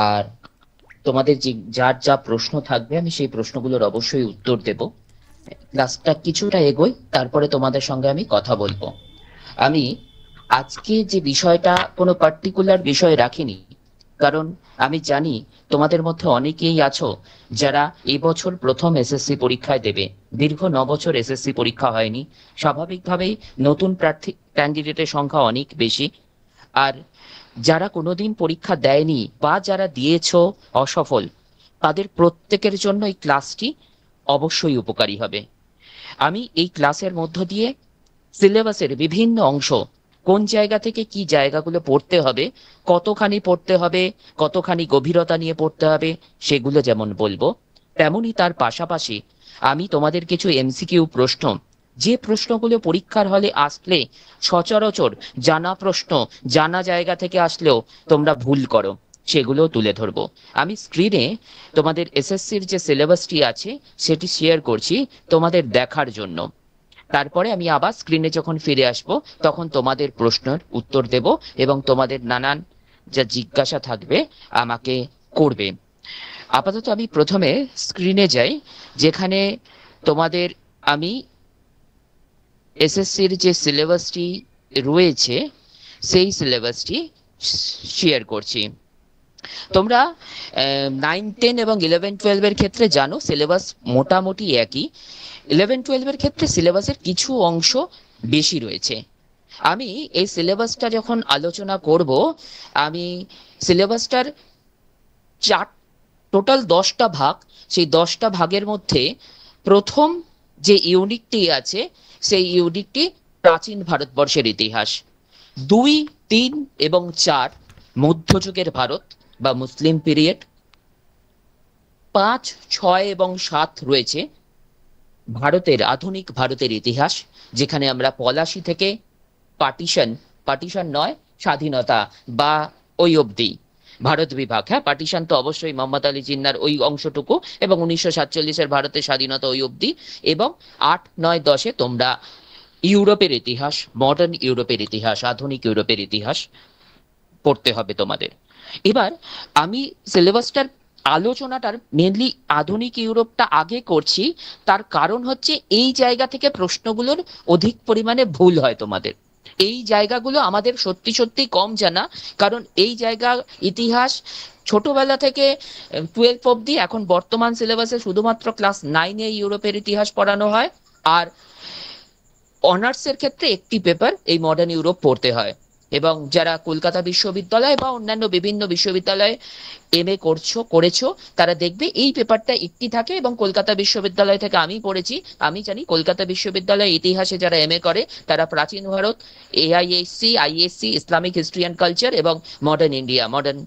আর তোমাদের যে যার যা প্রশ্ন থাকবে আমি সেই প্রশ্নগুলোর অবশ্যই উত্তর দেব। ক্লাসটা কিছুটা এগোই, তারপরে তোমাদের সঙ্গে আমি কথা বলবো। আমি আজকে যে বিষয়টা কোনো পার্টিকুলার বিষয় রাখিনি, কারণ আমি জানি তোমাদের মধ্যে অনেকেই আছো যারা এবছর প্রথম এসএসসি পরীক্ষায় দেবে। দীর্ঘ 9 বছর এসএসসি পরীক্ষা হয়নি। স্বাভাবিকভাবেই নতুন প্রার্থী ক্যান্ডিডেটের সংখ্যা অনেক বেশি। আর যারা কোনোদিন পরীক্ষা দেয়নি বা যারা দিয়েছো অসফল, তাদের প্রত্যেকের জন্য এই ক্লাসটি অবশ্যই উপকারী হবে। আমি এই ক্লাসের মধ্য দিয়ে সিলেবাসের বিভিন্ন অংশ, কোন জায়গা থেকে কি জায়গাগুলো পড়তে হবে, কতখানি পড়তে হবে, কতখানি গভীরতা নিয়ে পড়তে হবে, সেগুলো যেমন বলবো, তেমনি তার পাশাপাশি আমি তোমাদের কিছু এমসিকিউ প্রশ্ন, যে প্রশ্নগুলো পরীক্ষার হলে আসলে সচরাচর জানা প্রশ্ন, জানা জায়গা থেকে আসলেও তোমরা ভুল করো, সেগুলো তুলে ধরবো। আমি স্ক্রিনে তোমাদের এসএসসির যে সিলেবাসটি আছে সেটি শেয়ার করছি তোমাদের দেখার জন্য। তারপরে আমি আবার স্ক্রিনে যখন ফিরে আসব, তখন তোমাদের প্রশ্নের উত্তর দেব এবং তোমাদের নানান যা জিজ্ঞাসা থাকবে আমাকে করবে। আপাতত আমি প্রথমে স্ক্রিনে যাই, যেখানে তোমাদের আমি এসএসসির যে সিলেবাসটি রয়েছে সেই সিলেবাসটি শেয়ার করছি। তোমরা 9, 10 এবং 11, 12-এর ক্ষেত্রে জানো সিলেবাস মোটামুটি একই। 11, 12-এর ক্ষেত্রে সিলেবাসের কিছু অংশ বেশি রয়েছে। আমি এই সিলেবাসটা যখন আলোচনা করব, আমি সিলেবাসটার চার টোটাল 10টা ভাগ, সেই 10টা ভাগের মধ্যে প্রথম যে ইউনিটটি আছে সেই ইউনিটটি প্রাচীন ভারতবর্ষের ইতিহাস। 2, 3 এবং 4 মধ্যযুগের ভারত বা মুসলিম পিরিয়ড। 5, 6 এবং 7 রয়েছে ভারতের আধুনিক ভারতের ইতিহাস, যেখানে আমরা পলাশি থেকে পার্টিশন, পার্টিশন নয় স্বাধীনতা বা ওই অবধি ভারত বিভাগ, হ্যাঁ পার্টিশন তো অবশ্যই মোহাম্মদ আলী জিন্নার ওই অংশটুকু, এবং 1947-এর ভারতের স্বাধীনতা ওই অবধি, এবং 8, 9, 10-এ তোমরা ইউরোপের ইতিহাস, মডার্ন ইউরোপের ইতিহাস, আধুনিক ইউরোপের ইতিহাস পড়তে হবে তোমাদের। এবার আমি সিলেবাসটার আলোচনাটার মেনলি আধুনিক ইউরোপটা আগে করছি। তার কারণ হচ্ছে এই জায়গা থেকে প্রশ্নগুলোর অধিক পরিমাণে ভুল হয় তোমাদের। এই জায়গাগুলো আমাদের সত্যি সত্যি কম জানা, কারণ এই জায়গা ইতিহাস ছোটবেলা থেকে 12 অব্দি, এখন বর্তমান সিলেবাসে শুধুমাত্র ক্লাস 9-এ ইউরোপের ইতিহাস পড়ানো হয়। আর অনার্সের ক্ষেত্রে একটি পেপার এই মডার্ন ইউরোপ পড়তে হয়। এবং যারা কলকাতা বিশ্ববিদ্যালয় বা অন্যান্য বিভিন্ন বিশ্ববিদ্যালয়ে এমএ করেছো, তারা দেখবে এই পেপারটা একটি থাকে। এবং কলকাতা বিশ্ববিদ্যালয় থেকে আমি পড়েছি, আমি জানি কলকাতা বিশ্ববিদ্যালয় ইতিহাসে যারা এমএ করে তারা প্রাচীন Bharat, AISC, ISC, Islamic history and culture এবং মডার্ন ইন্ডিয়া, মডার্ন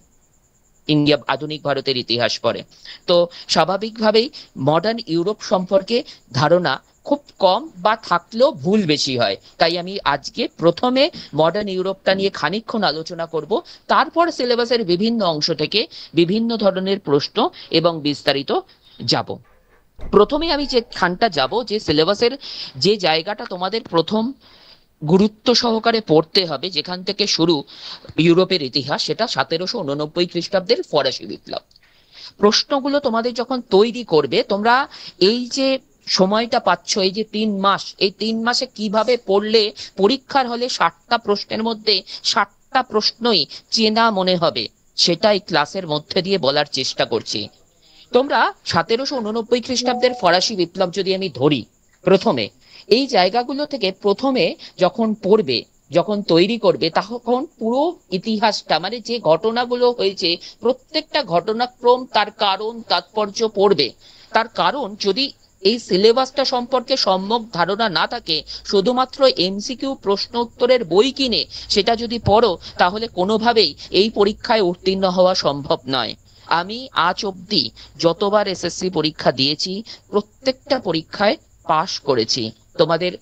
ইন্ডিয়া আধুনিক ভারতের ইতিহাস পড়ে। তো স্বাভাবিকভাবেই মডার্ন ইউরোপ সম্পর্কে ধারণা খুব কম বা থাকলেও ভুল বেশি হয়। তাই আমি আজকে প্রথমে মডার্ন ইউরোপটা নিয়ে খানিকক্ষণ আলোচনা করব, তারপর সিলেবাসের বিভিন্ন অংশ থেকে বিভিন্ন ধরনের প্রশ্ন এবং বিস্তারিত যাব। প্রথমে আমি যে খানটা যাব, যে সিলেবাসের যে জায়গাটা তোমাদের প্রথম গুরুত্ব সহকারে পড়তে হবে, যেখান থেকে শুরু ইউরোপের ইতিহাস, সেটা 1789 খ্রিস্টাব্দের ফরাসি বিপ্লব। প্রশ্নগুলো তোমাদের যখন তৈরি করবে, তোমরা এই যে সময়টা পাচ্ছ, এই যে 3 মাস, এই 3 মাসে কিভাবে পড়লে পরীক্ষার হলে 60টা প্রশ্নের মধ্যে 60টা প্রশ্নই চেনা মনে হবে, সেটাই ক্লাসের মধ্যে দিয়ে বলার চেষ্টা করছি। তোমরা 1789 খ্রিস্টাব্দের ফরাসি বিপ্লব যদি আমি ধরি প্রথমে, এই জায়গাগুলো থেকে প্রথমে যখন পড়বে, যখন তৈরি করবে, তখন পুরো ইতিহাসটা মানে যে ঘটনাগুলো হয়েছে প্রত্যেকটা ঘটনাক্রম, তার কারণ তাৎপর্য পড়বে। তার কারণ যদি এই সিলেবাসটা সম্পর্কে সম্যক ধারণা না থাকে, শুধুমাত্র এমসিকিউ প্রশ্ন উত্তরের বই কিনে সেটা যদি পড়ো, তাহলে কোনোভাবেই এই পরীক্ষায় উত্তীর্ণ হওয়া সম্ভব নয়। আমি আজ অব্দি যতবার এসএসসি পরীক্ষা দিয়েছি প্রত্যেকটা পরীক্ষায় পাশ করেছি। তোমাদের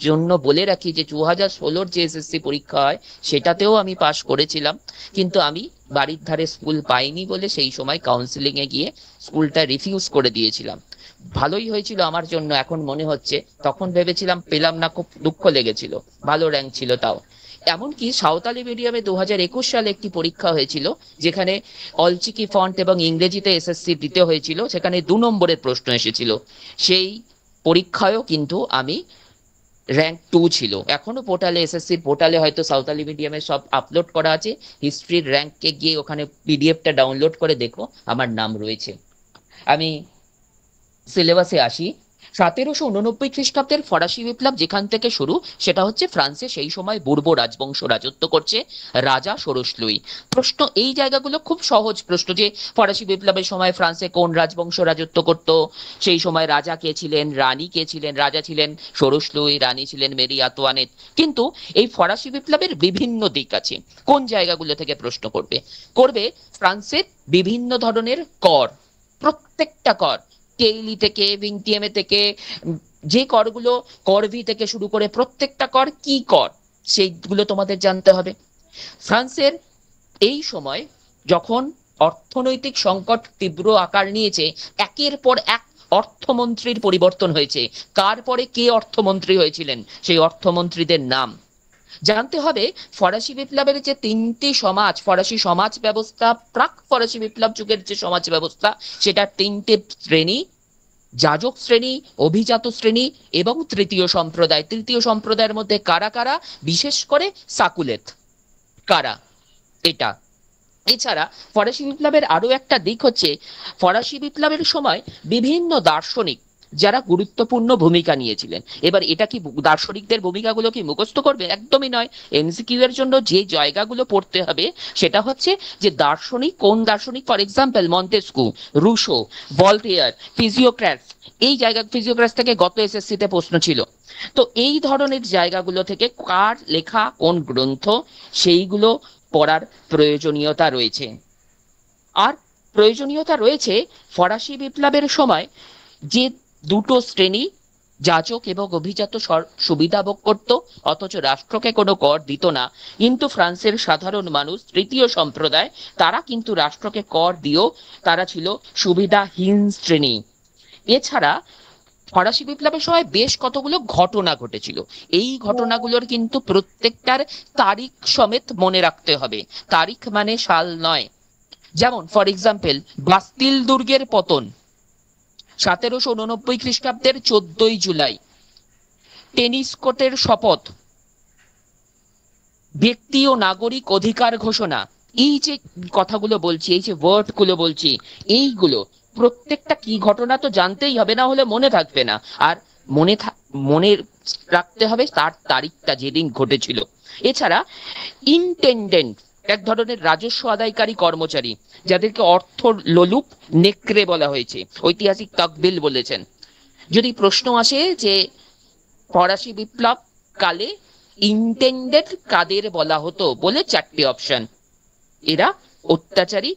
জন্য বলে রাখি যে 2016-র যে এসএসসি পরীক্ষা হয় সেটাতেও আমি পাশ করেছিলাম, কিন্তু আমি বাড়ির ধারে স্কুল পাইনি বলে সেই সময় কাউন্সিলিং এ গিয়ে স্কুলটা রিফিউজ করে দিয়েছিলাম। ভালোই হয়েছিল আমার জন্য এখন মনে হচ্ছে, তখন ভেবেছিলাম পেলাম না, খুব দুঃখ লেগেছিল, ভালো র্যাঙ্ক ছিল তাও। এমনকি সাঁওতালি মিডিয়ামে 2021 সালে একটি পরীক্ষা হয়েছিল, যেখানে অলচিকি ফন্ট এবং ইংরেজিতে এসএসসি দিতে হয়েছিল, সেখানে 2 নম্বরের প্রশ্ন এসেছিল। সেই পরীক্ষায়ও কিন্তু আমি র্যাঙ্ক 2 ছিল। এখনো পোর্টালে, এসএসসির পোর্টালে হয়তো সাঁওতালি মিডিয়ামে সব আপলোড করা আছে। হিস্ট্রির র্যাঙ্ককে গিয়ে ওখানে পিডিএফটা ডাউনলোড করে দেখো, আমার নাম রয়েছে। আমি সিলেবাসে আসি। 1789 খ্রিস্টাব্দের ফরাসি বিপ্লব যেখান থেকে শুরু, সেটা হচ্ছে ফ্রান্সে সেই সময় বুর্ব রাজবংশ রাজত্ব করছে, রাজা ষোড়শ লুই। প্রশ্ন এই জায়গাগুলো খুব সহজ প্রশ্ন, যে ফরাসি বিপ্লবের সময় ফ্রান্সে কোন রাজবংশ রাজত্ব করত, সেই সময় রাজা কে ছিলেন, রানী কে ছিলেন। রাজা ছিলেন ষোড়শ লুই, রানী ছিলেন মেরি আন্তোয়ানেট। কিন্তু এই ফরাসি বিপ্লবের বিভিন্ন দিক আছে। কোন জায়গাগুলো থেকে প্রশ্ন করবে? করবে ফ্রান্সের বিভিন্ন ধরনের কর, প্রত্যেকটা কর, টেইলি থেকে, ভিংটিএমে থেকে, যে করগুলো, করভি থেকে শুরু করে প্রত্যেকটা কর কি কর, সেইগুলো তোমাদের জানতে হবে। ফ্রান্সের এই সময় যখন অর্থনৈতিক সংকট তীব্র আকার নিয়েছে, একের পর এক অর্থমন্ত্রীর পরিবর্তন হয়েছে। কার পরে কে অর্থমন্ত্রী হয়েছিলেন, সেই অর্থমন্ত্রীদের নাম জানতে হবে। ফরাসি বিপ্লবের যে 3টি সমাজ, ফরাসি সমাজ ব্যবস্থা, প্রাক ফরাসি বিপ্লব যুগের যে সমাজ ব্যবস্থা, সেটা 3টে শ্রেণী: যাজক শ্রেণী, অভিজাত শ্রেণী এবং তৃতীয় সম্প্রদায়। তৃতীয় সম্প্রদায়ের মধ্যে কারা কারা? বিশেষ করে সাকুলেত কারা, এটা। এছাড়া ফরাসি বিপ্লবের আরো একটা দিক হচ্ছে, ফরাসি বিপ্লবের সময় বিভিন্ন দার্শনিক যারা গুরুত্বপূর্ণ ভূমিকা নিয়েছিলেন। এবার এটা কি, দার্শনিকদের ভূমিকাগুলো কি মুখস্থ করবে? একদমই নয়। এমসিকিউ এর জন্য যে জায়গাগুলো পড়তে হবে সেটা হচ্ছে যে দার্শনিক কোন দার্শনিক, for example Montesquieu, Rousseau, Voltaire, physiocrats. এই জায়গা, ফিজিওক্র্যাটস থেকে গত এসএসসি তে প্রশ্ন ছিল। তো এই ধরনের জায়গাগুলো থেকে কার লেখা কোন গ্রন্থ, সেইগুলো পড়ার প্রয়োজনীয়তা রয়েছে। আর প্রয়োজনীয়তা রয়েছে ফরাসি বিপ্লবের সময় যে দুটো শ্রেণী, যাজক এবং অভিজাত, সুবিধা ভোগ করত, অথচ রাষ্ট্রকে কোনো কর দিত না। কিন্তু ফ্রান্সের সাধারণ মানুষ, তৃতীয় সম্প্রদায়, তারা কিন্তু রাষ্ট্রকে কর দিয়েও তারা ছিল সুবিধাহীন শ্রেণী। এছাড়া ফরাসি বিপ্লবের সময় বেশ কতগুলো ঘটনা ঘটেছিল। এই ঘটনাগুলোর কিন্তু প্রত্যেকটার তারিখ সমেত মনে রাখতে হবে। তারিখ মানে সাল নয়। যেমন ফর এক্সাম্পল, বাস্তিল দুর্গের পতন 1789 খ্রিস্টাব্দের 14ই জুলাই। টেনিস কোর্টের শপথ, ব্যক্তি ও নাগরিক অধিকার ঘোষণা। এই যে কথাগুলো বলছি, এই যে ওয়ার্ড গুলো বলছি, এইগুলো প্রত্যেকটা কি ঘটনা তো জানতেই হবে, না হলে মনে থাকবে না। আর মনে রাখতে হবে তার তারিখটা, যেদিন ঘটেছিল। এছাড়া ইনটেন্ডেন্ট, এক ধরনের রাজস্ব আদায়কারী কর্মচারী, যাদেরকে অর্থ লোলুপ, নেকড়ে বলা হয়েছে, ঐতিহাসিক তকবিল বলেছেন। যদি প্রশ্ন আসে যে ফরাসি বিপ্লব কালে ইন্টেন্ডেড কাদের বলা হতো, বলে 4টে অপশন। এরা অত্যাচারী,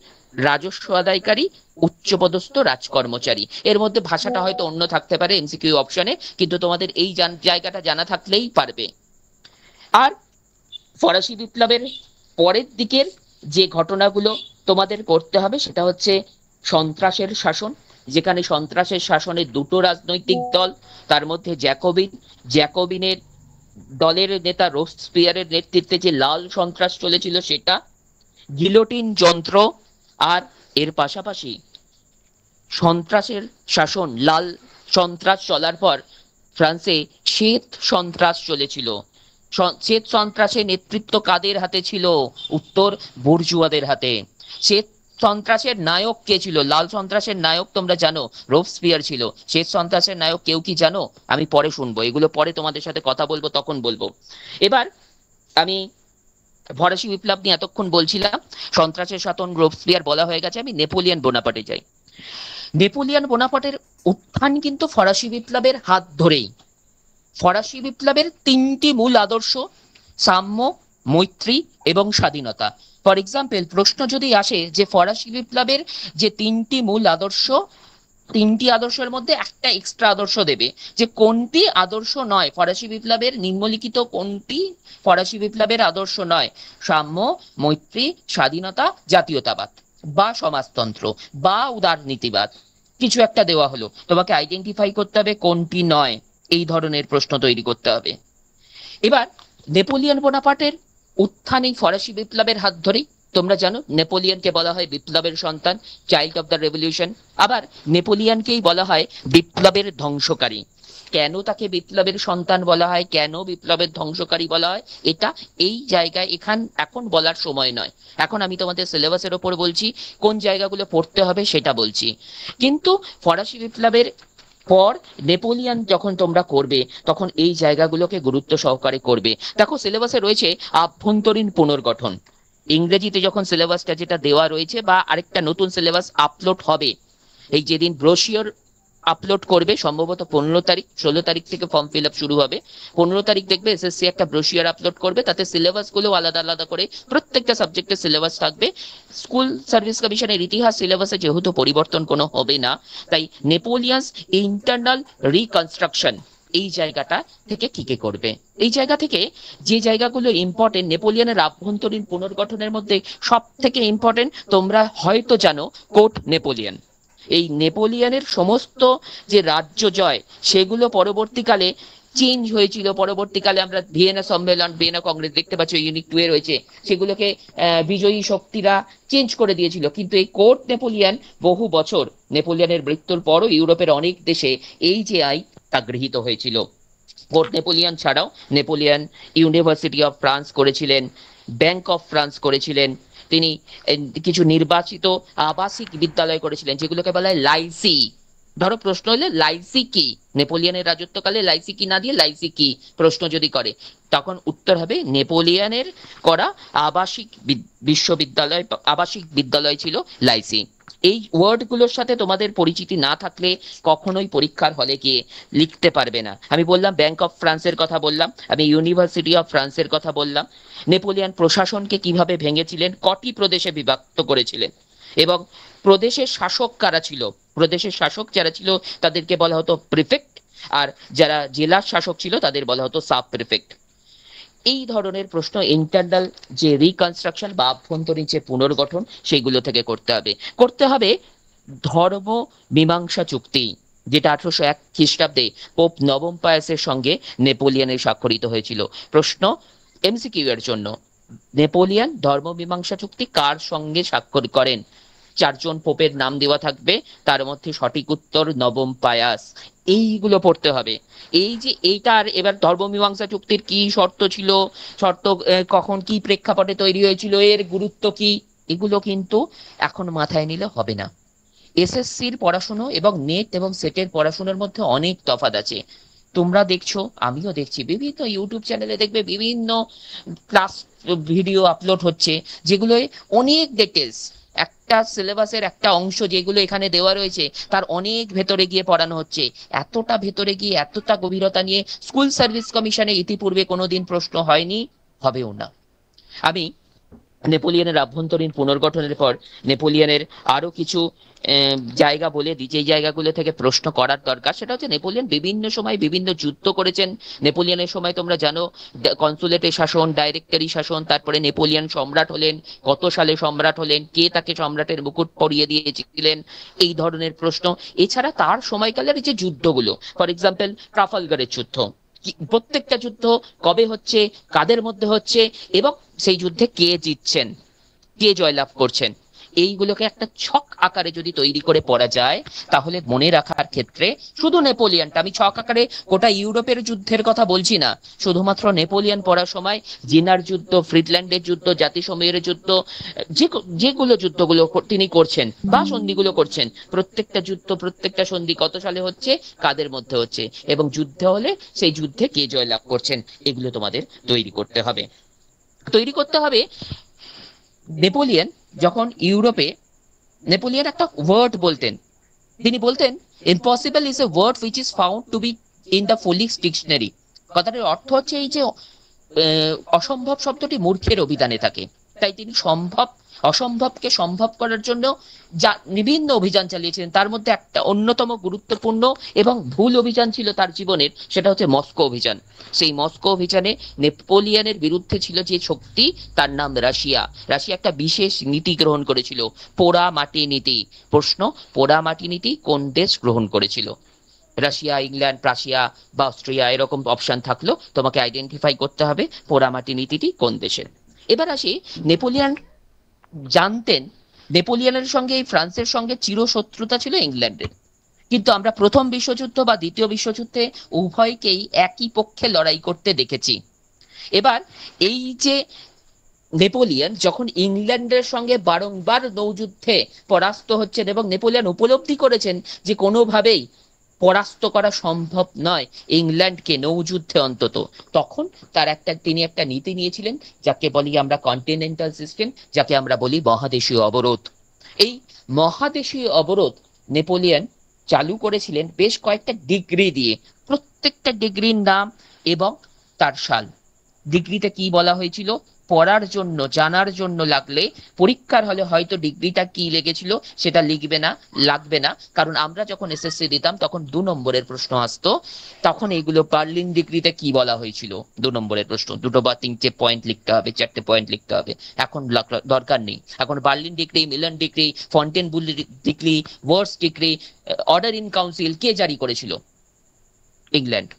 রাজস্ব আদায়কারী, উচ্চপদস্থ রাজকর্মচারী। এর মধ্যে ভাষাটা হয়তো অন্য থাকতে পারে এমসিকিউ অপশনে, কিন্তু তোমাদের এই জায়গাটা জানা থাকলেই পারবে। আর ফরাসি বিপ্লবের পরের দিকের যে ঘটনাগুলো তোমাদের করতে হবে সেটা হচ্ছে সন্ত্রাসের শাসন, যেখানে সন্ত্রাসের শাসনে দুটো রাজনৈতিক দল, তার মধ্যে জ্যাকোবিনের দলের নেতা রোবসপিয়ারের নেতৃত্বে যে লাল সন্ত্রাস চলেছিল সেটা, গিলোটিন যন্ত্র। আর এর পাশাপাশি সন্ত্রাসের শাসন, লাল সন্ত্রাস চলার পর ফ্রান্সে শ্বেত সন্ত্রাস চলেছিল। শ্বেত সন্ত্রাসের নেতৃত্ব কাদের হাতে ছিল? উত্তর, বুর্জুয়াদের হাতে। শ্বেত সন্ত্রাসের নায়ক কে ছিল? লাল সন্ত্রাসের নায়ক তোমরা জানো, রোবসপিয়ার ছিল। শ্বেত সন্ত্রাসের নায়ক কেউ কি জানো? আমি পরে শুনবো, এগুলো পরে তোমাদের সাথে কথা বলবো, তখন বলবো। এবার আমি ফরাসি বিপ্লব নিয়ে এতক্ষণ বলছিলাম, সন্ত্রাসের শাসন রোবসপিয়ার বলা হয়ে গেছে, আমি নেপোলিয়ন বোনাপার্টে যাই। নেপোলিয়ন বোনাপার্টের উত্থান কিন্তু ফরাসি বিপ্লবের হাত ধরেই। ফরাসি বিপ্লবের 3টি মূল আদর্শ: সাম্য, মৈত্রী এবং স্বাধীনতা। ফর এক্সাম্পল, প্রশ্ন যদি আসে যে ফরাসি বিপ্লবের যে 3টি মূল আদর্শ, 3টি আদর্শের মধ্যে একটা এক্সট্রা আদর্শ দেবে, যে কোনটি আদর্শ নয় ফরাসি বিপ্লবের, নিম্নলিখিত কোনটি ফরাসি বিপ্লবের আদর্শ নয়? সাম্য, মৈত্রী, স্বাধীনতা, জাতীয়তাবাদ বা সমাজতন্ত্র বা উদারনীতিবাদ। কিছু একটা দেওয়া হলো, তোমাকে আইডেন্টিফাই করতে হবে কোনটি নয়। এই ধরনের প্রশ্ন তৈরি করতে হবে। এবার নেপোলিয়ন বোনাপার্টের উত্থান এই ফরাসি বিপ্লবের হাত ধরেই। তোমরা জানো নেপোলিয়নকে বলা হয় বিপ্লবের সন্তান, চাইল্ড অফ দ্য রেভলিউশন। আবার নেপোলিয়নকেই বলা হয় বিপ্লবের ধ্বংসকারী। কেন তাকে বিপ্লবের সন্তান বলা হয়, কেন বিপ্লবের ধ্বংসকারী বলা হয়, এটা এই জায়গায় এখন বলার সময় নয়। এখন আমি তোমাদের সিলেবাসের ওপর বলছি, কোন জায়গাগুলো পড়তে হবে সেটা বলছি। কিন্তু ফরাসি বিপ্লবের পর নেপোলিয়ন যখন তোমরা করবে তখন এই জায়গাগুলোকে গুরুত্ব সহকারে করবে। দেখো সিলেবাসে রয়েছে আভ্যন্তরীণ পুনর্গঠন। ইংরেজিতে যখন সিলেবাসটা যেটা দেওয়া রয়েছে, বা আরেকটা নতুন সিলেবাস আপলোড হবে, এই যেদিন ব্রোশিওর আপলোড করবে সম্ভবত 15 তারিখ, 16 তারিখ থেকে ফর্ম ফিল আপ শুরু হবে। 15 তারিখ দেখবে এসএসসি একটা ব্রোশিওর আপলোড করবে, তাতে সিলেবাস গুলো আলাদা আলাদা করে প্রত্যেকটা সাবজেক্টের সিলেবাস থাকবে। স্কুল সার্ভিস কমিশনের ইতিহাস সিলেবাসে যেহেতু পরিবর্তন কোনো হবে না, তাই নেপোলিয়ানস ইন্টারনাল রিকনস্ট্রাকশন এই জায়গাটা থেকে ঠিকই করবে। এই জায়গা থেকে যে জায়গাগুলো ইম্পর্টেন্ট, নেপোলিয়নের আভ্যন্তরীণ পুনর্গঠনের মধ্যে সব থেকে ইম্পর্টেন্ট, তোমরা হয়তো জানো কোর্ট নেপোলিয়ন। এই নেপোলিয়নের সমস্ত যে রাজ্য জয় সেগুলো পরবর্তীকালে চেঞ্জ হয়েছিল। পরবর্তীকালে আমরা ভিয়েনা সম্মেলন, ভিয়েনা কংগ্রেস দেখতে পাচ্ছ ইউনিট 2 এ রয়েছে, সেগুলোকে বিজয়ী শক্তিরা চেঞ্জ করে দিয়েছিল। কিন্তু এই কোর্ট নেপোলিয়ন বহু বছর, নেপোলিয়নের মৃত্যুর পরও ইউরোপের অনেক দেশে এই যে আইন তা গৃহীত হয়েছিল। কোর্ট নেপোলিয়ন ছাড়াও নেপোলিয়ন ইউনিভার্সিটি অফ ফ্রান্স করেছিলেন, ব্যাংক অফ ফ্রান্স করেছিলেন, তিনি কিছু নির্বাচিত আবাসিক বিদ্যালয় করেছিলেন যেগুলোকে বলা হয় লাইসি। ধরো প্রশ্ন হলে লাইসি কি, নেপোলিয়নের রাজত্বকালে লাইসি কি না দিয়ে লাইসি কি প্রশ্ন যদি করে, তখন উত্তর হবে নেপোলিয়নের করা আবাসিক বিশ্ববিদ্যালয়, আবাসিক বিদ্যালয় ছিল লাইসি। এই ওয়ার্ড গুলোর সাথে তোমাদের পরিচিতি না থাকলে কখনোই পরীক্ষার হলে গিয়ে লিখতে পারবে না। আমি বললাম ব্যাংক অফ ফ্রান্সের কথা বললাম, আমি ইউনিভার্সিটি অফ ফ্রান্সের কথা বললাম। নেপোলিয়ন প্রশাসনকে কিভাবে ভেঙেছিলেন, কটি প্রদেশে বিভক্ত করেছিলেন, এবং প্রদেশের শাসক কারা ছিল, প্রদেশের শাসক যারা ছিল তাদেরকে বলা হতো প্রিফেক্ট, আর যারা জেলার শাসক ছিল তাদের বলা হতো সাব প্রিফেক্ট। এই ধরনের প্রশ্ন ইন্টারনাল যে রিকনস্ট্রাকশন বা আভ্যন্তরীণ যে পুনর্গঠন সেইগুলো থেকে করতে হবে ধর্ম মীমাংসা চুক্তি, যেটা 1801 খ্রিস্টাব্দে পোপ নবম পায়াসের সঙ্গে নেপোলিয়নের স্বাক্ষরিত হয়েছিল। প্রশ্ন এমসিকিউ এর জন্য, নেপোলিয়ন ধর্ম মীমাংসা চুক্তি কার সঙ্গে স্বাক্ষর করেন? 4জন পোপের নাম দেওয়া থাকবে, তার মধ্যে সঠিক উত্তর নবম পায়াস। এইগুলো পড়তে হবে। এই যে এইটার এবার ধর্মমীমাংসা চুক্তির কি শর্ত ছিল, শর্ত কখন কি প্রেক্ষাপটে তৈরি হয়েছিল, এর গুরুত্ব কি, এগুলো কিন্তু এখন মাথায় নিলে হবে না। এসএসসির পড়াশুনো এবং নেট এবং সেটের পড়াশোনার মধ্যে অনেক তফাৎ আছে। তোমরা দেখছো, আমিও দেখছি, বিভিন্ন ইউটিউব চ্যানেলে দেখবে বিভিন্ন ক্লাস ভিডিও আপলোড হচ্ছে যেগুলোয় অনেক ডিটেলস, একটা সিলেবাসের একটা অংশ যেগুলো এখানে দেওয়া রয়েছে তার অনেক ভেতরে গিয়ে পড়ানো হচ্ছে। এতটা ভেতরে গিয়ে এতটা গভীরতা নিয়ে স্কুল সার্ভিস কমিশনে ইতিপূর্বে কোনোদিন প্রশ্ন হয়নি, হবেও না। আমি নেপোলিয়নের আভ্যন্তরীণ পুনর্গঠনের পর নেপোলিয়নের আরো কিছু জায়গা বলে দিই, যে জায়গাগুলো থেকে প্রশ্ন করার দরকার। সেটা হচ্ছে নেপোলিয়ন বিভিন্ন সময় বিভিন্ন যুদ্ধ করেছেন। নেপোলিয়নের সময় তোমরা জানো কনসুলেটের শাসন, ডাইরেক্টরি শাসন, তারপরে নেপোলিয়ন সম্রাট হলেন, কত সালে সম্রাট হলেন, কে তাকে সম্রাটের মুকুট পরিয়ে দিয়েছিলেন, এই ধরনের প্রশ্ন। এছাড়া তার সময়কালের যে যুদ্ধগুলো, ফর এক্সাম্পল ট্রাফালগারের যুদ্ধ, প্রত্যেকটা যুদ্ধ কবে হচ্ছে, কাদের মধ্যে হচ্ছে, এবং সেই যুদ্ধে কে জিতছেন, কে জয়লাভ করছেন, এইগুলোকে একটা ছক আকারে যদি তৈরি করে পড়া যায় তাহলে মনে রাখার ক্ষেত্রে শুধু নেপোলিয়নটা, আমি ছক আকারে গোটা ইউরোপের যুদ্ধের কথা বলছি না, শুধুমাত্র নেপোলিয়ন পড়ার সময় জিনার যুদ্ধ, ফ্রিডল্যান্ডের যুদ্ধ, জাতিসমূহের যুদ্ধ, যেগুলো যুদ্ধগুলো তিনি করছেন বা সন্ধিগুলো করছেন, প্রত্যেকটা যুদ্ধ প্রত্যেকটা সন্ধি কত সালে হচ্ছে, কাদের মধ্যে হচ্ছে, এবং যুদ্ধ হলে সেই যুদ্ধে কে জয়লাভ করছেন, এগুলো তোমাদের তৈরি করতে হবে। নেপোলিয়ন যখন ইউরোপে, নেপোলিয়ন একটা ওয়ার্ড বলতেন, তিনি বলতেন impossible is a word which is found to be in the fools dictionary. কথাটার অর্থ হচ্ছে এই যে অসম্ভব শব্দটি মূর্খের অভিধানে থাকে, তাই তিনি অসম্ভবকে সম্ভব করার জন্য যা বিভিন্ন অভিযান চালিয়েছিলেন, তার মধ্যে একটা অন্যতম গুরুত্বপূর্ণ এবং ভুল অভিযান ছিল তার জীবনের, সেটা হচ্ছে মস্কো অভিযান। সেই মস্কো অভিযানে নেপোলিয়নের বিরুদ্ধে ছিল যে শক্তি, তার নাম রাশিয়া। রাশিয়া একটা বিশেষ নীতি গ্রহণ করেছিল, পোড়া মাটি নীতি। প্রশ্ন, পোড়া মাটি নীতি কোন দেশ গ্রহণ করেছিল? রাশিয়া, ইংল্যান্ড, প্রাশিয়া বা অস্ট্রিয়া, এরকম অপশন থাকলো, তোমাকে আইডেন্টিফাই করতে হবে পোড়ামাটি নীতিটি কোন দেশের। এবার আসি, নেপোলিয়ন জানতেন নেপোলিয়নের সঙ্গে এই ফ্রান্সের সঙ্গে চিরশত্রুতা ছিল ইংল্যান্ডের, কিন্তু আমরা প্রথম বিশ্বযুদ্ধ বা দ্বিতীয় বিশ্বযুদ্ধে উভয়কেই একই পক্ষে লড়াই করতে দেখেছি। এবার এই যে নেপোলিয়ন যখন ইংল্যান্ডের সঙ্গে বারংবার নৌযুদ্ধে পরাস্ত হচ্ছেন এবং নেপোলিয়ন উপলব্ধি করেছেন যে কোনোভাবেই পরাস্ত করা সম্ভব নয় ইংল্যান্ডকে নৌযুদ্ধে অন্তত, তখন তিনি একটা নীতি নিয়েছিলেন যাকে বলি আমরা কন্টিনেন্টাল সিস্টেম, যাকে আমরা বলি মহাদেশীয় অবরোধ। এই মহাদেশীয় অবরোধ নেপোলিয়ন চালু করেছিলেন বেশ কয়েকটা ডিগ্রি দিয়ে, প্রত্যেকটা ডিগ্রির নাম এবং তার সাল। ডিগ্রিতে কি বলা হয়েছিল পড়ার জন্য জানার জন্য, লাগলে পরীক্ষার হলে হয়তো ডিগ্রিটা কি লেগেছিল সেটা লিখবে না, লাগবে না, কারণ আমরা যখন এসএসসি দিতাম তখন 2 নম্বরের প্রশ্ন আসতো, তখন এইগুলো বার্লিন ডিগ্রিতে কি বলা হয়েছিল 2 নম্বরের প্রশ্ন, 2 বা 3টে পয়েন্ট লিখতে হবে, 4টে পয়েন্ট লিখতে হবে। এখন দরকার নেই, এখন Berlin decree, Milan decree, Fontainebleau decree, Warsaw decree, order in council কে জারি করেছিল? ইংল্যান্ড।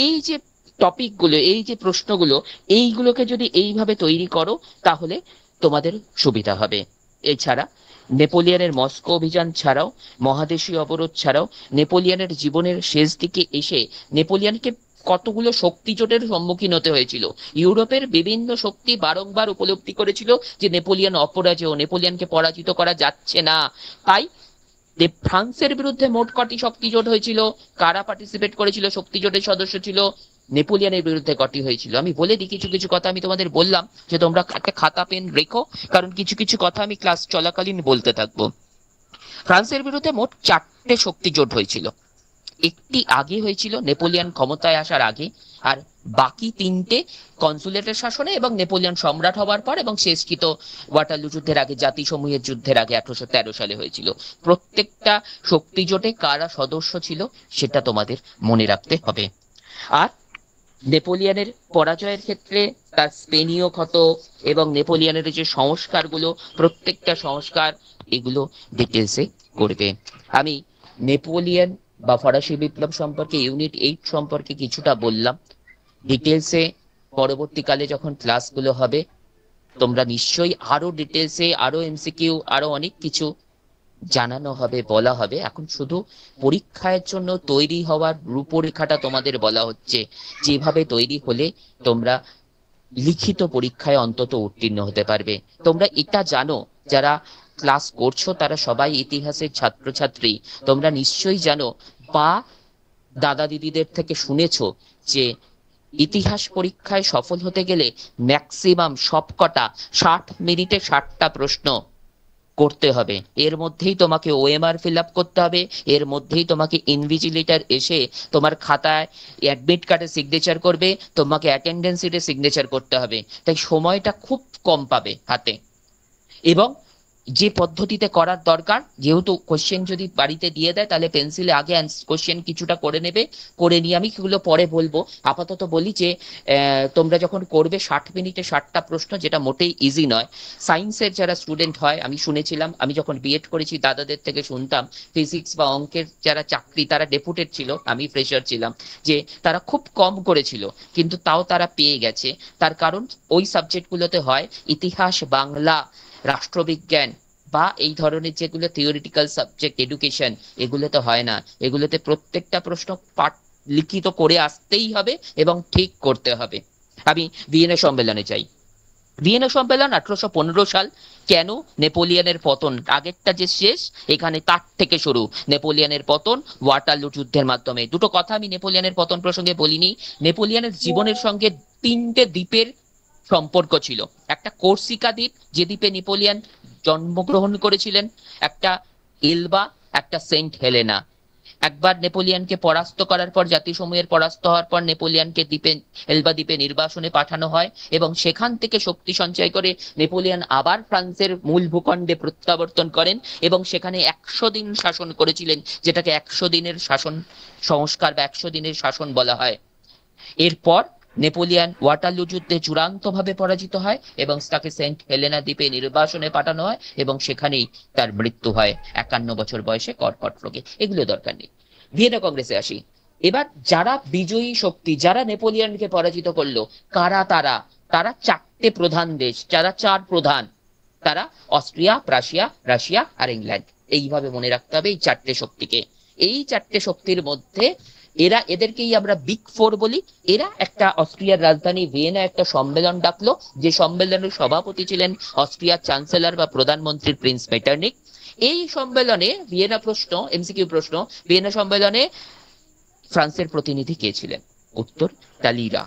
এই যে টপিকগুলো, এই যে প্রশ্নগুলো, এইগুলোকে যদি এইভাবে তৈরি করো তাহলে তোমাদের সুবিধা হবে। এছাড়া নেপোলিয়নের মস্কো অভিযান ছাড়াও, মহাদেশীয় অবরোধ ছাড়াও, নেপোলিয়নের জীবনের শেষ দিকে এসে নেপোলিয়নকে কতগুলো শক্তি জোটের সম্মুখীন হতে হয়েছিল। ইউরোপের বিভিন্ন শক্তি বারংবার উপলব্ধি করেছিল যে নেপোলিয়ন অপরাজেয়, নেপোলিয়নকে পরাজিত করা যাচ্ছে না। তাই ফ্রান্সের বিরুদ্ধে মোট কটি শক্তি জোট হয়েছিল, কারা পার্টিসিপেট করেছিল, শক্তি জোটের সদস্য ছিল, নেপোলিয়নের বিরুদ্ধে কটি হয়েছিল। আমি বলে দিই কিছু কিছু কথা, আমি তোমাদের বললাম যে তোমরা একটা খাতা পেন রেখো, কারণ কিছু কিছু কথা আমি ক্লাস চলাকালীন বলতে থাকবো। ফ্রান্সের বিরুদ্ধে মোট 4টে শক্তি জোট হয়েছিল। একটি আগে হয়েছিল নেপোলিয়ন ক্ষমতায় আসার আগে, আর বাকি 3টে কনসুলেটের শাসনে এবং নেপোলিয়ন সম্রাট হবার পর, এবং শেষটি তো ওয়াটারলু যুদ্ধের আগে, জাতিসমূহের যুদ্ধের আগে 1813 সালে হয়েছিল। প্রত্যেকটা শক্তি জোটে কারা সদস্য ছিল সেটা তোমাদের মনে রাখতে হবে। আর নেপোলিয়নের পরাজয়ের ক্ষেত্রে তার স্পেনীয় ক্ষত এবং নেপোলিয়নের যে সংস্কারগুলো, প্রত্যেকটা সংস্কার এগুলো ডিটেলসে করবে। আমি নেপোলিয়ন বা ফরাসি বিপ্লব সম্পর্কে ইউনিট 8 সম্পর্কে কিছুটা বললাম। ডিটেলসে পরবর্তীকালে যখন ক্লাসগুলো হবে তোমরা নিশ্চয়ই আরো ডিটেলসে, আরো এমসিকিউ, আরো অনেক কিছু জানানো হবে, বলা হবে। এখন শুধু পরীক্ষার জন্য তৈরি হওয়ার রূপরেখাটা তোমাদের বলা হচ্ছে, যেভাবে তৈরি হলে তোমরা লিখিত পরীক্ষায় অন্তত উত্তীর্ণ হতে পারবে। তোমরা এটা জানো, যারা ক্লাস করছো তারা সবাই ইতিহাসের ছাত্রছাত্রী, তোমরা নিশ্চয়ই জানো বা দাদা দিদিদের থেকে শুনেছো যে ইতিহাস পরীক্ষায় সফল হতে গেলে ম্যাক্সিমাম সবকটা 60 মিনিটে 60টা প্রশ্ন করতে হবে। এর মধ্যেই তোমাকে ওএমআর ফিল আপ করতে হবে, এর মধ্যেই তোমাকে ইনভিজিলেটর এসে তোমার খাতায় অ্যাডমিট কার্ডে সিগনেচার করবে, তোমাকে অ্যাটেন্ডেন্স শিটে সিগনেচার করতে হবে। তাই সময়টা খুব কম পাবে হাতে। এবং যে পদ্ধতিতে করার দরকার, যেহেতু কোশ্চেন যদি বাড়িতে দিয়ে দেয় তাহলে পেন্সিলে আগে কোশ্চেন কিছুটা করে নেবে, করে নিয়ে আমি সেগুলো পরে বলবো। আপাতত বলি যে তোমরা যখন করবে 60 মিনিটে 60টা প্রশ্ন, যেটা মোটেই ইজি নয়। সায়েন্সের যারা স্টুডেন্ট হয়, আমি শুনেছিলাম, আমি যখন বিএড করেছি দাদাদের থেকে শুনতাম, ফিজিক্স বা অঙ্কের যারা চাকরি তারা ডেপুটেড ছিল, আমি ফ্রেশার ছিলাম, যে তারা খুব কম করেছিল কিন্তু তাও তারা পেয়ে গেছে। তার কারণ ওই সাবজেক্টগুলোতে হয় ইতিহাস, বাংলা, রাষ্ট্রবিজ্ঞান বা এই ধরনের যেগুলো থিওরিটিক্যাল সাবজেক্ট, এডুকেশন, এগুলোতে হয় না। এগুলোতে প্রত্যেকটা প্রশ্ন পাঠ লিখিত করে আসতেই হবে এবং ঠিক করতে হবে। আমি ভিয়েনা সম্মেলনে চাই। ভিয়েনা সম্মেলন 1815 সাল। কেন? নেপোলিয়নের পতন, আগেরটা যে শেষ, এখানে তার থেকে শুরু। নেপোলিয়নের পতন ওয়াটারলু যুদ্ধের মাধ্যমে। দুটো কথা আমি নেপোলিয়নের পতন প্রসঙ্গে বলিনি। নেপোলিয়নের জীবনের সঙ্গে 3টে দ্বীপের সম্পর্ক ছিল। একটা কোর্সিকা দ্বীপ, যে দ্বীপে নেপোলিয়ন জন্মগ্রহণ করেছিলেন, একটা এলবা, একটা সেন্ট হেলেনা। একবার নেপোলিয়নকে পরাস্ত করার পর, জাতিসমূহের পরাস্ত হওয়ার পর নেপোলিয়নকে এলবা দ্বীপে নির্বাসনে পাঠানো হয় এবং সেখান থেকে শক্তি সঞ্চয় করে নেপোলিয়ন আবার ফ্রান্সের মূল ভূখণ্ডে প্রত্যাবর্তন করেন এবং সেখানে 100 দিন শাসন করেছিলেন, যেটাকে 100 দিনের শাসন সংস্কার বা 100 দিনের শাসন বলা হয়। এরপর নেপোলিয়ন ওয়াটারলু যুদ্ধে চূড়ান্তভাবে পরাজিত হয় এবং তাকে সেন্ট হেলেনা দ্বীপে নির্বাসনে পাঠানো হয় এবং সেখানেই তার মৃত্যু হয় 51 বছর বয়সে কর্কট রোগে। এগুলো দরকার নেই। ভিয়েনা কংগ্রেসে আসি। এবার যারা বিজয়ী শক্তি, যারা নেপোলিয়নকে পরাজিত করলো, কারা তারা? তারা 4টে চারটে প্রধান দেশ, যারা চার প্রধান, তারা অস্ট্রিয়া, প্রাশিয়া, রাশিয়া আর ইংল্যান্ড। এইভাবে মনে রাখতে হবে এই চারটে শক্তিকে। এই চারটে শক্তির মধ্যে এদেরকেই আমরা বিগ ফোর বলি। এরা একটা অস্ট্রিয়ার রাজধানী ভিয়েনা একটা সম্মেলন ডাকলো, যে সম্মেলনের সভাপতি ছিলেন অস্ট্রিয়ার চ্যান্সেলর বা প্রধানমন্ত্রী প্রিন্স মেটারনিক। এই সম্মেলনে ভিয়েনা প্রশ্ন, এমসিকিউ প্রশ্ন, ভিয়েনা সম্মেলনে ফ্রান্সের প্রতিনিধি কে ছিলেন? উত্তর টালিরা।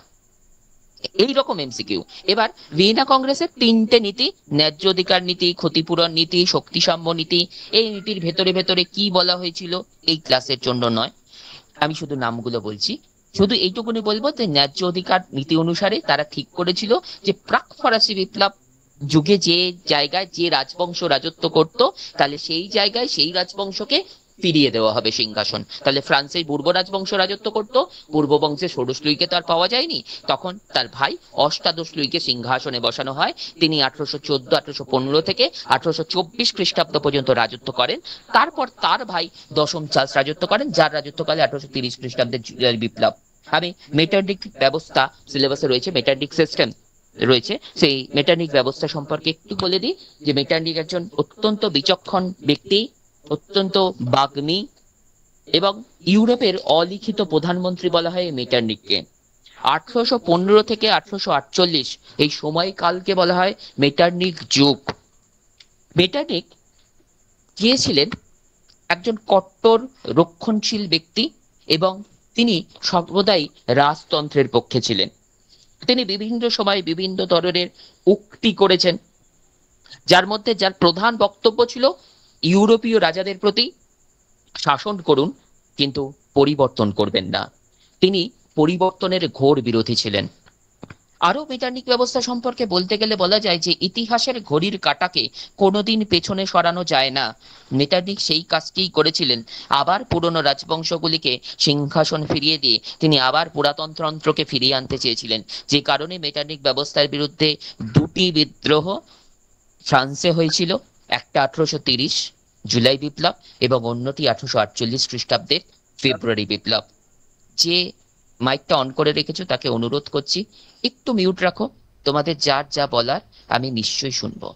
এইরকম এমসিকিউ। এবার ভিয়েনা কংগ্রেসের তিনটে নীতি, ন্যায্য অধিকার নীতি, ক্ষতিপূরণ নীতি, শক্তিসাম্য নীতি, এই নীতির ভেতরে ভেতরে কি বলা হয়েছিল এই ক্লাসের জন্য নয়, আমি শুধু নামগুলো বলছি। শুধু এইটুকুনি বলবো যে ন্যায্য অধিকার নীতি অনুসারে তারা ঠিক করেছিল যে প্রাক ফরাসি বিপ্লব যুগে যে জায়গায় যে রাজবংশ রাজত্ব করত, তাহলে সেই জায়গায় সেই রাজবংশকে ফিরিয়ে দেওয়া হবে সিংহাসন। তাহলে ফ্রান্সে পূর্ব রাজবংশ রাজত্ব করত, পূর্ব বংশে ষোড়শ লুইকে তো আর পাওয়া যায়নি, তখন তার ভাই অষ্টাদশ লুইকে সিংহাসনে বসানো হয়। তিনি 1814 1815 থেকে 1824 খ্রিস্টাব্দ পর্যন্ত রাজত্ব করেন। তারপর তার ভাই দশম চার্লস রাজত্ব করেন, যার রাজত্বকালে 1830 খ্রিস্টাব্দের জুলাই বিপ্লব। আমি মেটারনিক ব্যবস্থা সিলেবাসে রয়েছে, মেটারনিক সিস্টেম রয়েছে, সেই মেটারনিক ব্যবস্থা সম্পর্কে একটু বলে দিই। যে মেটারনিক একজন অত্যন্ত বিচক্ষণ ব্যক্তি, অত্যন্ত বাগ্মী, এবং ইউরোপের অলিখিত প্রধানমন্ত্রী বলা হয় মেটারনিককে। 1815 থেকে 1848 এই সময়কালকে বলা হয় মেটারনিক যুগ। মেটারনিক কে ছিলেন? একজন কট্টর রক্ষণশীল ব্যক্তি, এবং তিনি সর্বদাই রাজতন্ত্রের পক্ষে ছিলেন। তিনি বিভিন্ন সময় বিভিন্ন ধরনের উক্তি করেছেন, যার মধ্যে যার প্রধান বক্তব্য ছিল ইউরোপীয় রাজাদের প্রতি শাসন করুন কিন্তু পরিবর্তন করবেন না। তিনি পরিবর্তনের ঘোর বিরোধী ছিলেন। আরো মেটারনিক ব্যবস্থা সম্পর্কে বলতে গেলে বলা যায় যে ইতিহাসের ঘড়ির কাঁটাকে কোনোদিন পেছনে সরানো যায় না। মেটারনিক সেই কাজটিই করেছিলেন। আবার পুরনো রাজবংশগুলিকে সিংহাসন ফিরিয়ে দিয়ে তিনি আবার পুরাতনতন্ত্রকে ফিরিয়ে আনতে চেয়েছিলেন। যে কারণে মেটারনিক ব্যবস্থার বিরুদ্ধে দুটি বিদ্রোহ ফ্রান্সে হয়েছিল, একটা 1830 জুলাই বিপ্লব এবং অন্যটি 1848 খ্রিস্টাব্দের ফেব্রুয়ারি বিপ্লব। যে মাইকটা অন করে রেখেছো তাকে অনুরোধ করছি একটু মিউট রাখো, তোমাদের যার যা বলার আমি নিশ্চয়ই শুনবো।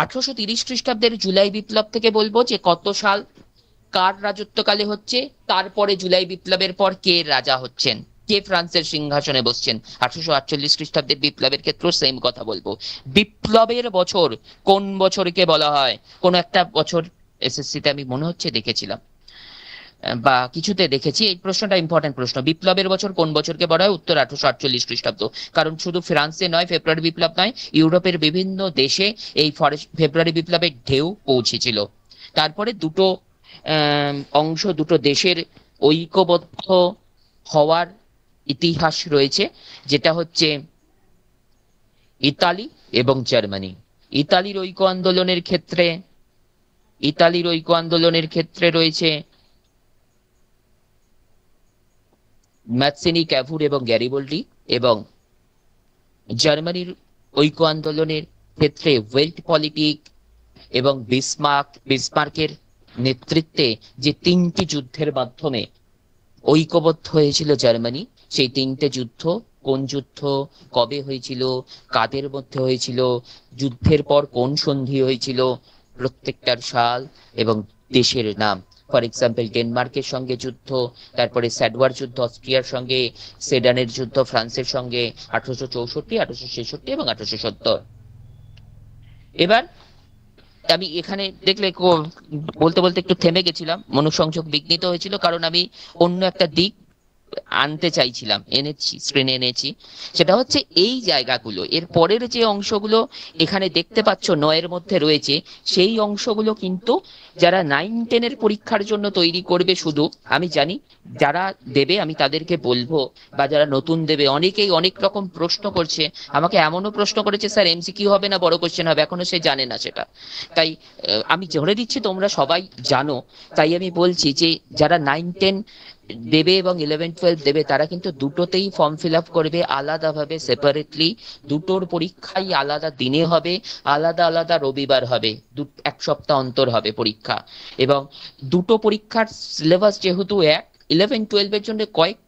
1830 খ্রিস্টাব্দের জুলাই বিপ্লব থেকে বলবো যে কত সাল কার রাজত্বকালে হচ্ছে, তারপরে জুলাই বিপ্লবের পর কে রাজা হচ্ছেন, কে ফ্রান্সের সিংহাসনে বসছেন। 1848 খ্রিস্টাব্দের বিপ্লবের ক্ষেত্রেও সেম কথা বলবো। বিপ্লবের বছর কোন বছরকে বলা হয়? কোন একটা বছর এসএসসি তে আমি মনে হচ্ছে দেখেছিলাম বা কিছুতে দেখেছি, এই প্রশ্নটা ইম্পর্টেন্ট প্রশ্ন। বিপ্লবের বছর কোন বছরকে বলা হয়? উত্তর 1848 খ্রিস্টাব্দ। কারণ শুধু ফ্রান্সে নয়, ফেব্রুয়ারি বিপ্লব নয়, ইউরোপের বিভিন্ন দেশে এই ফেব্রুয়ারি বিপ্লবের ঢেউ পৌঁছেছিল। তারপরে দুটো অংশ, দুটো দেশের ঐক্যবদ্ধ হওয়ার ইতিহাস রয়েছে, যেটা হচ্ছে ইতালি এবং জার্মানি। ইতালির ঐক্য আন্দোলনের ক্ষেত্রে রয়েছে ম্যাৎসিনি, ক্যাভুর এবং গ্যারিবল্ডি, এবং জার্মানির ঐক্য আন্দোলনের ক্ষেত্রে ওয়েল্ট পলিটিক এবং বিসমার্কের নেতৃত্বে যে তিনটি যুদ্ধের মাধ্যমে ঐক্যবদ্ধ হয়েছিল জার্মানি, সেই তিনটে যুদ্ধ কোন যুদ্ধ, কবে হয়েছিল, কাদের মধ্যে হয়েছিল, যুদ্ধের পর কোন সন্ধি হয়েছিল, প্রত্যেকটার সাল এবং দেশের নাম। ফর এক্সাম্পল ডেনমার্কের সঙ্গে যুদ্ধ, তারপরে স্যাডওয়ার যুদ্ধ অস্ট্রিয়ার সঙ্গে, সেডানের যুদ্ধ ফ্রান্সের সঙ্গে 1864, 1866 এবং 1870। এবার আমি এখানে দেখলে বলতে বলতে একটু থেমে গেছিলাম, মনোসংযোগ বিঘ্নিত হয়েছিল, কারণ আমি অন্য একটা দিক আনতে চাইছিলাম, স্ক্রিনে এনেছি। সেটা হচ্ছে এই জায়গাগুলো, এর পরের যে অংশগুলো এখানে দেখতে পাচ্ছ 9 মধ্যে রয়েছে, সেই অংশগুলো কিন্তু যারা 9-10 পরীক্ষার জন্য তৈরি করবে, শুধু আমি জানি যারা দেবে আমি তাদেরকে বলবো, বা যারা নতুন দেবে, অনেকেই অনেক রকম প্রশ্ন করছে আমাকে, এমনও প্রশ্ন করেছে স্যার এমসিকিউ হবে না বড় কোশ্চেন হবে, এখনো সে জানে না সেটা। তাই আমি ধরে দিচ্ছি তোমরা সবাই জানো, তাই আমি বলছি যে যারা 9-10 দেবে এবং 11-12 দেবে তারা কিন্তু দুটোতেই ফর্ম ফিল আপ করবে আলাদাভাবে, সেপারেটলি। দুটোর পরীক্ষাই আলাদা দিনে হবে, আলাদা আলাদা রবিবার হবে, এক সপ্তাহ অন্তর হবে পরীক্ষা। এবং দুটো পরীক্ষার সিলেবাস যেহেতু এক, 11-12 এর জন্য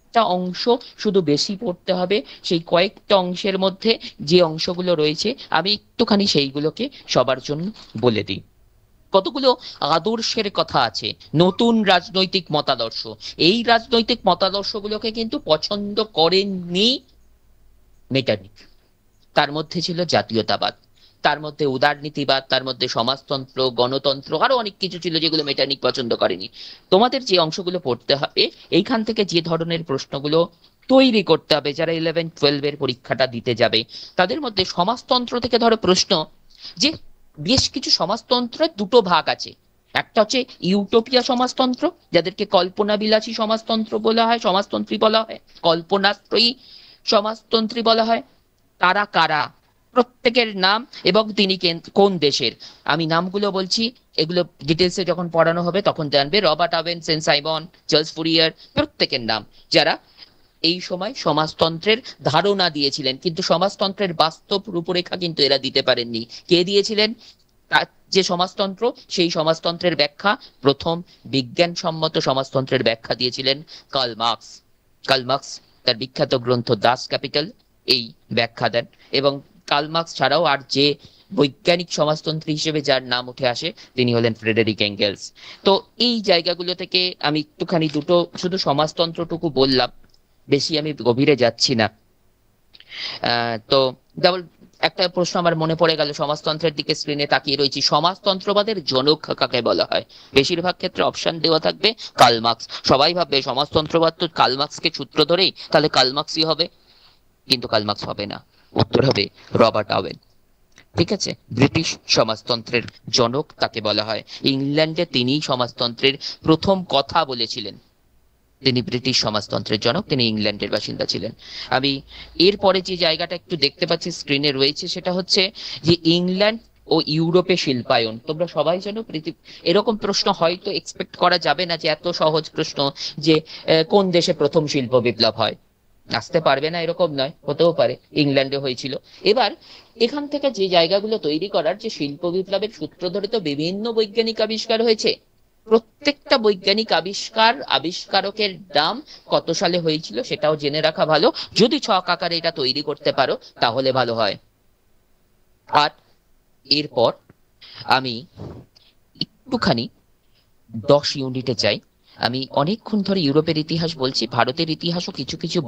কয়েকটা অংশ শুধু বেশি পড়তে হবে। সেই কয়েকটা অংশের মধ্যে যে অংশগুলো রয়েছে আমি একটুখানি সেইগুলোকে সবার জন্য বলে দিই। কতগুলো আদর্শের কথা আছে, নতুন রাজনৈতিক মতাদর্শ। এই রাজনৈতিক মতাদর্শগুলোকে কিন্তু পছন্দ করেননি মেটারিক। তার মধ্যে ছিল জাতীয়তাবাদ, তার মধ্যে উদারনীতিবাদ, তার মধ্যে সমাজতন্ত্র, গণতন্ত্র, আরো অনেক কিছু ছিল যেগুলো মেটানিক পছন্দ করেনি। তোমাদের যে অংশগুলো পড়তে হবে, এইখান থেকে যে ধরনের প্রশ্নগুলো তৈরি করতে হবে যারা 11-12 এর পরীক্ষাটা দিতে যাবে, তাদের মধ্যে সমাজতন্ত্র থেকে ধরো প্রশ্ন, যে বেশ কিছু সমাজতন্ত্রের দুটো ভাগ আছে। একটা হচ্ছে ইউটোপিয়া সমাজতন্ত্র, যাদেরকে কল্পনা বিলাসী সমাজতন্ত্র বলা হয়, সমাজতন্ত্রী বলা হয়, কল্পনাত্রয়ী সমাজতন্ত্রী বলা হয়। তারা কারা, প্রত্যেকের নাম এবং তিনি কোন দেশের, আমি নামগুলো বলছি, এগুলো ডিটেলসে যখন পড়ানো হবে তখন জানবে। Robert Owen, Saint Simon, Charles Fourier, প্রত্যেকের নাম, যারা এই সময় সমাজতন্ত্রের ধারণা দিয়েছিলেন, কিন্তু সমাজতন্ত্রের বাস্তব রূপরেখা কিন্তু এরা দিতে পারেননি। কে দিয়েছিলেন? যে সমাজতন্ত্র, সেই সমাজতন্ত্রের ব্যাখ্যা, প্রথম বিজ্ঞানসম্মত সমাজতন্ত্রের ব্যাখ্যা দিয়েছিলেন কার্ল মার্কস। কার্ল মার্কস তার বিখ্যাত গ্রন্থ দাস ক্যাপিটাল এই ব্যাখ্যা দেন। এবং কার্ল মার্কস ছাড়াও আর যে বৈজ্ঞানিক সমাজতন্ত্রী হিসেবে যার নাম উঠে আসে তিনি হলেন ফ্রেডেরিক এঙ্গেলস। তো এই জায়গাগুলো থেকে আমি একটুখানি দুটো শুধু সমাজতন্ত্রটুকু বললাম, বেশি আমি গভীরে যাচ্ছি না। তো ডাবল একটা প্রশ্ন আমার মনে পড়ে গেল, সমাজতন্ত্রের দিকে স্ক্রিনে তাকিয়ে রয়েছি, সমাজতন্ত্রবাদের জনক কাকে বলা হয়? বেশিরভাগ ক্ষেত্রে অপশন দেওয়া থাকবে কার্ল মার্কস। সবাই ভাববে সমাজতন্ত্রবাদ তো কার্ল মার্কসকে সূত্র ধরেই, তাহলে কার্ল মার্কসই হবে, কিন্তু কার্ল মার্কস হবে না, উত্তর হবে রবার্ট আওয়েন। ঠিক আছে, ব্রিটিশ সমাজতন্ত্রের জনক তাকে বলা হয়। ইংল্যান্ডে তিনি সমাজতন্ত্রের প্রথম কথা বলেছিলেন। তিনি ব্রিটিশ সমাজতন্ত্রের জনক, তিনি ইংল্যান্ডের বাসিন্দা ছিলেন। আমি এরপরে যে জায়গাটা একটু দেখতে পাচ্ছি স্ক্রিনে রয়েছে, সেটা হচ্ছে যে ইংল্যান্ড ও ইউরোপে শিল্পায়ন। তোমরা সবাই জানো এরকম প্রশ্ন হয়তো এক্সপেক্ট করা যাবে না যে এত সহজ প্রশ্ন, যে কোন দেশে প্রথম শিল্প বিপ্লব হয়, আসতে পারবে না এরকম নয়, হতেও পারে, ইংল্যান্ডে হয়েছিল। এবার এখান থেকে যে জায়গাগুলো তৈরি করার, যে শিল্প বিপ্লবের সূত্র ধরে তো বিভিন্ন বৈজ্ঞানিক আবিষ্কার হয়েছে, প্রত্যেকটা বৈজ্ঞানিক আবিষ্কারকের নাম কত সালে হয়েছিল সেটাও জেনে রাখা ভালো। যদি ছক আকারে এটা তৈরি করতে পারো তাহলে ভালো হয়। আর এরপর আমি একটুখানি 10 ইউনিটে চাই। আমি অনেকক্ষণ ধরে ইউরোপের ইতিহাস বলছি, ভারতের ইতিহাসও কিছু কিছু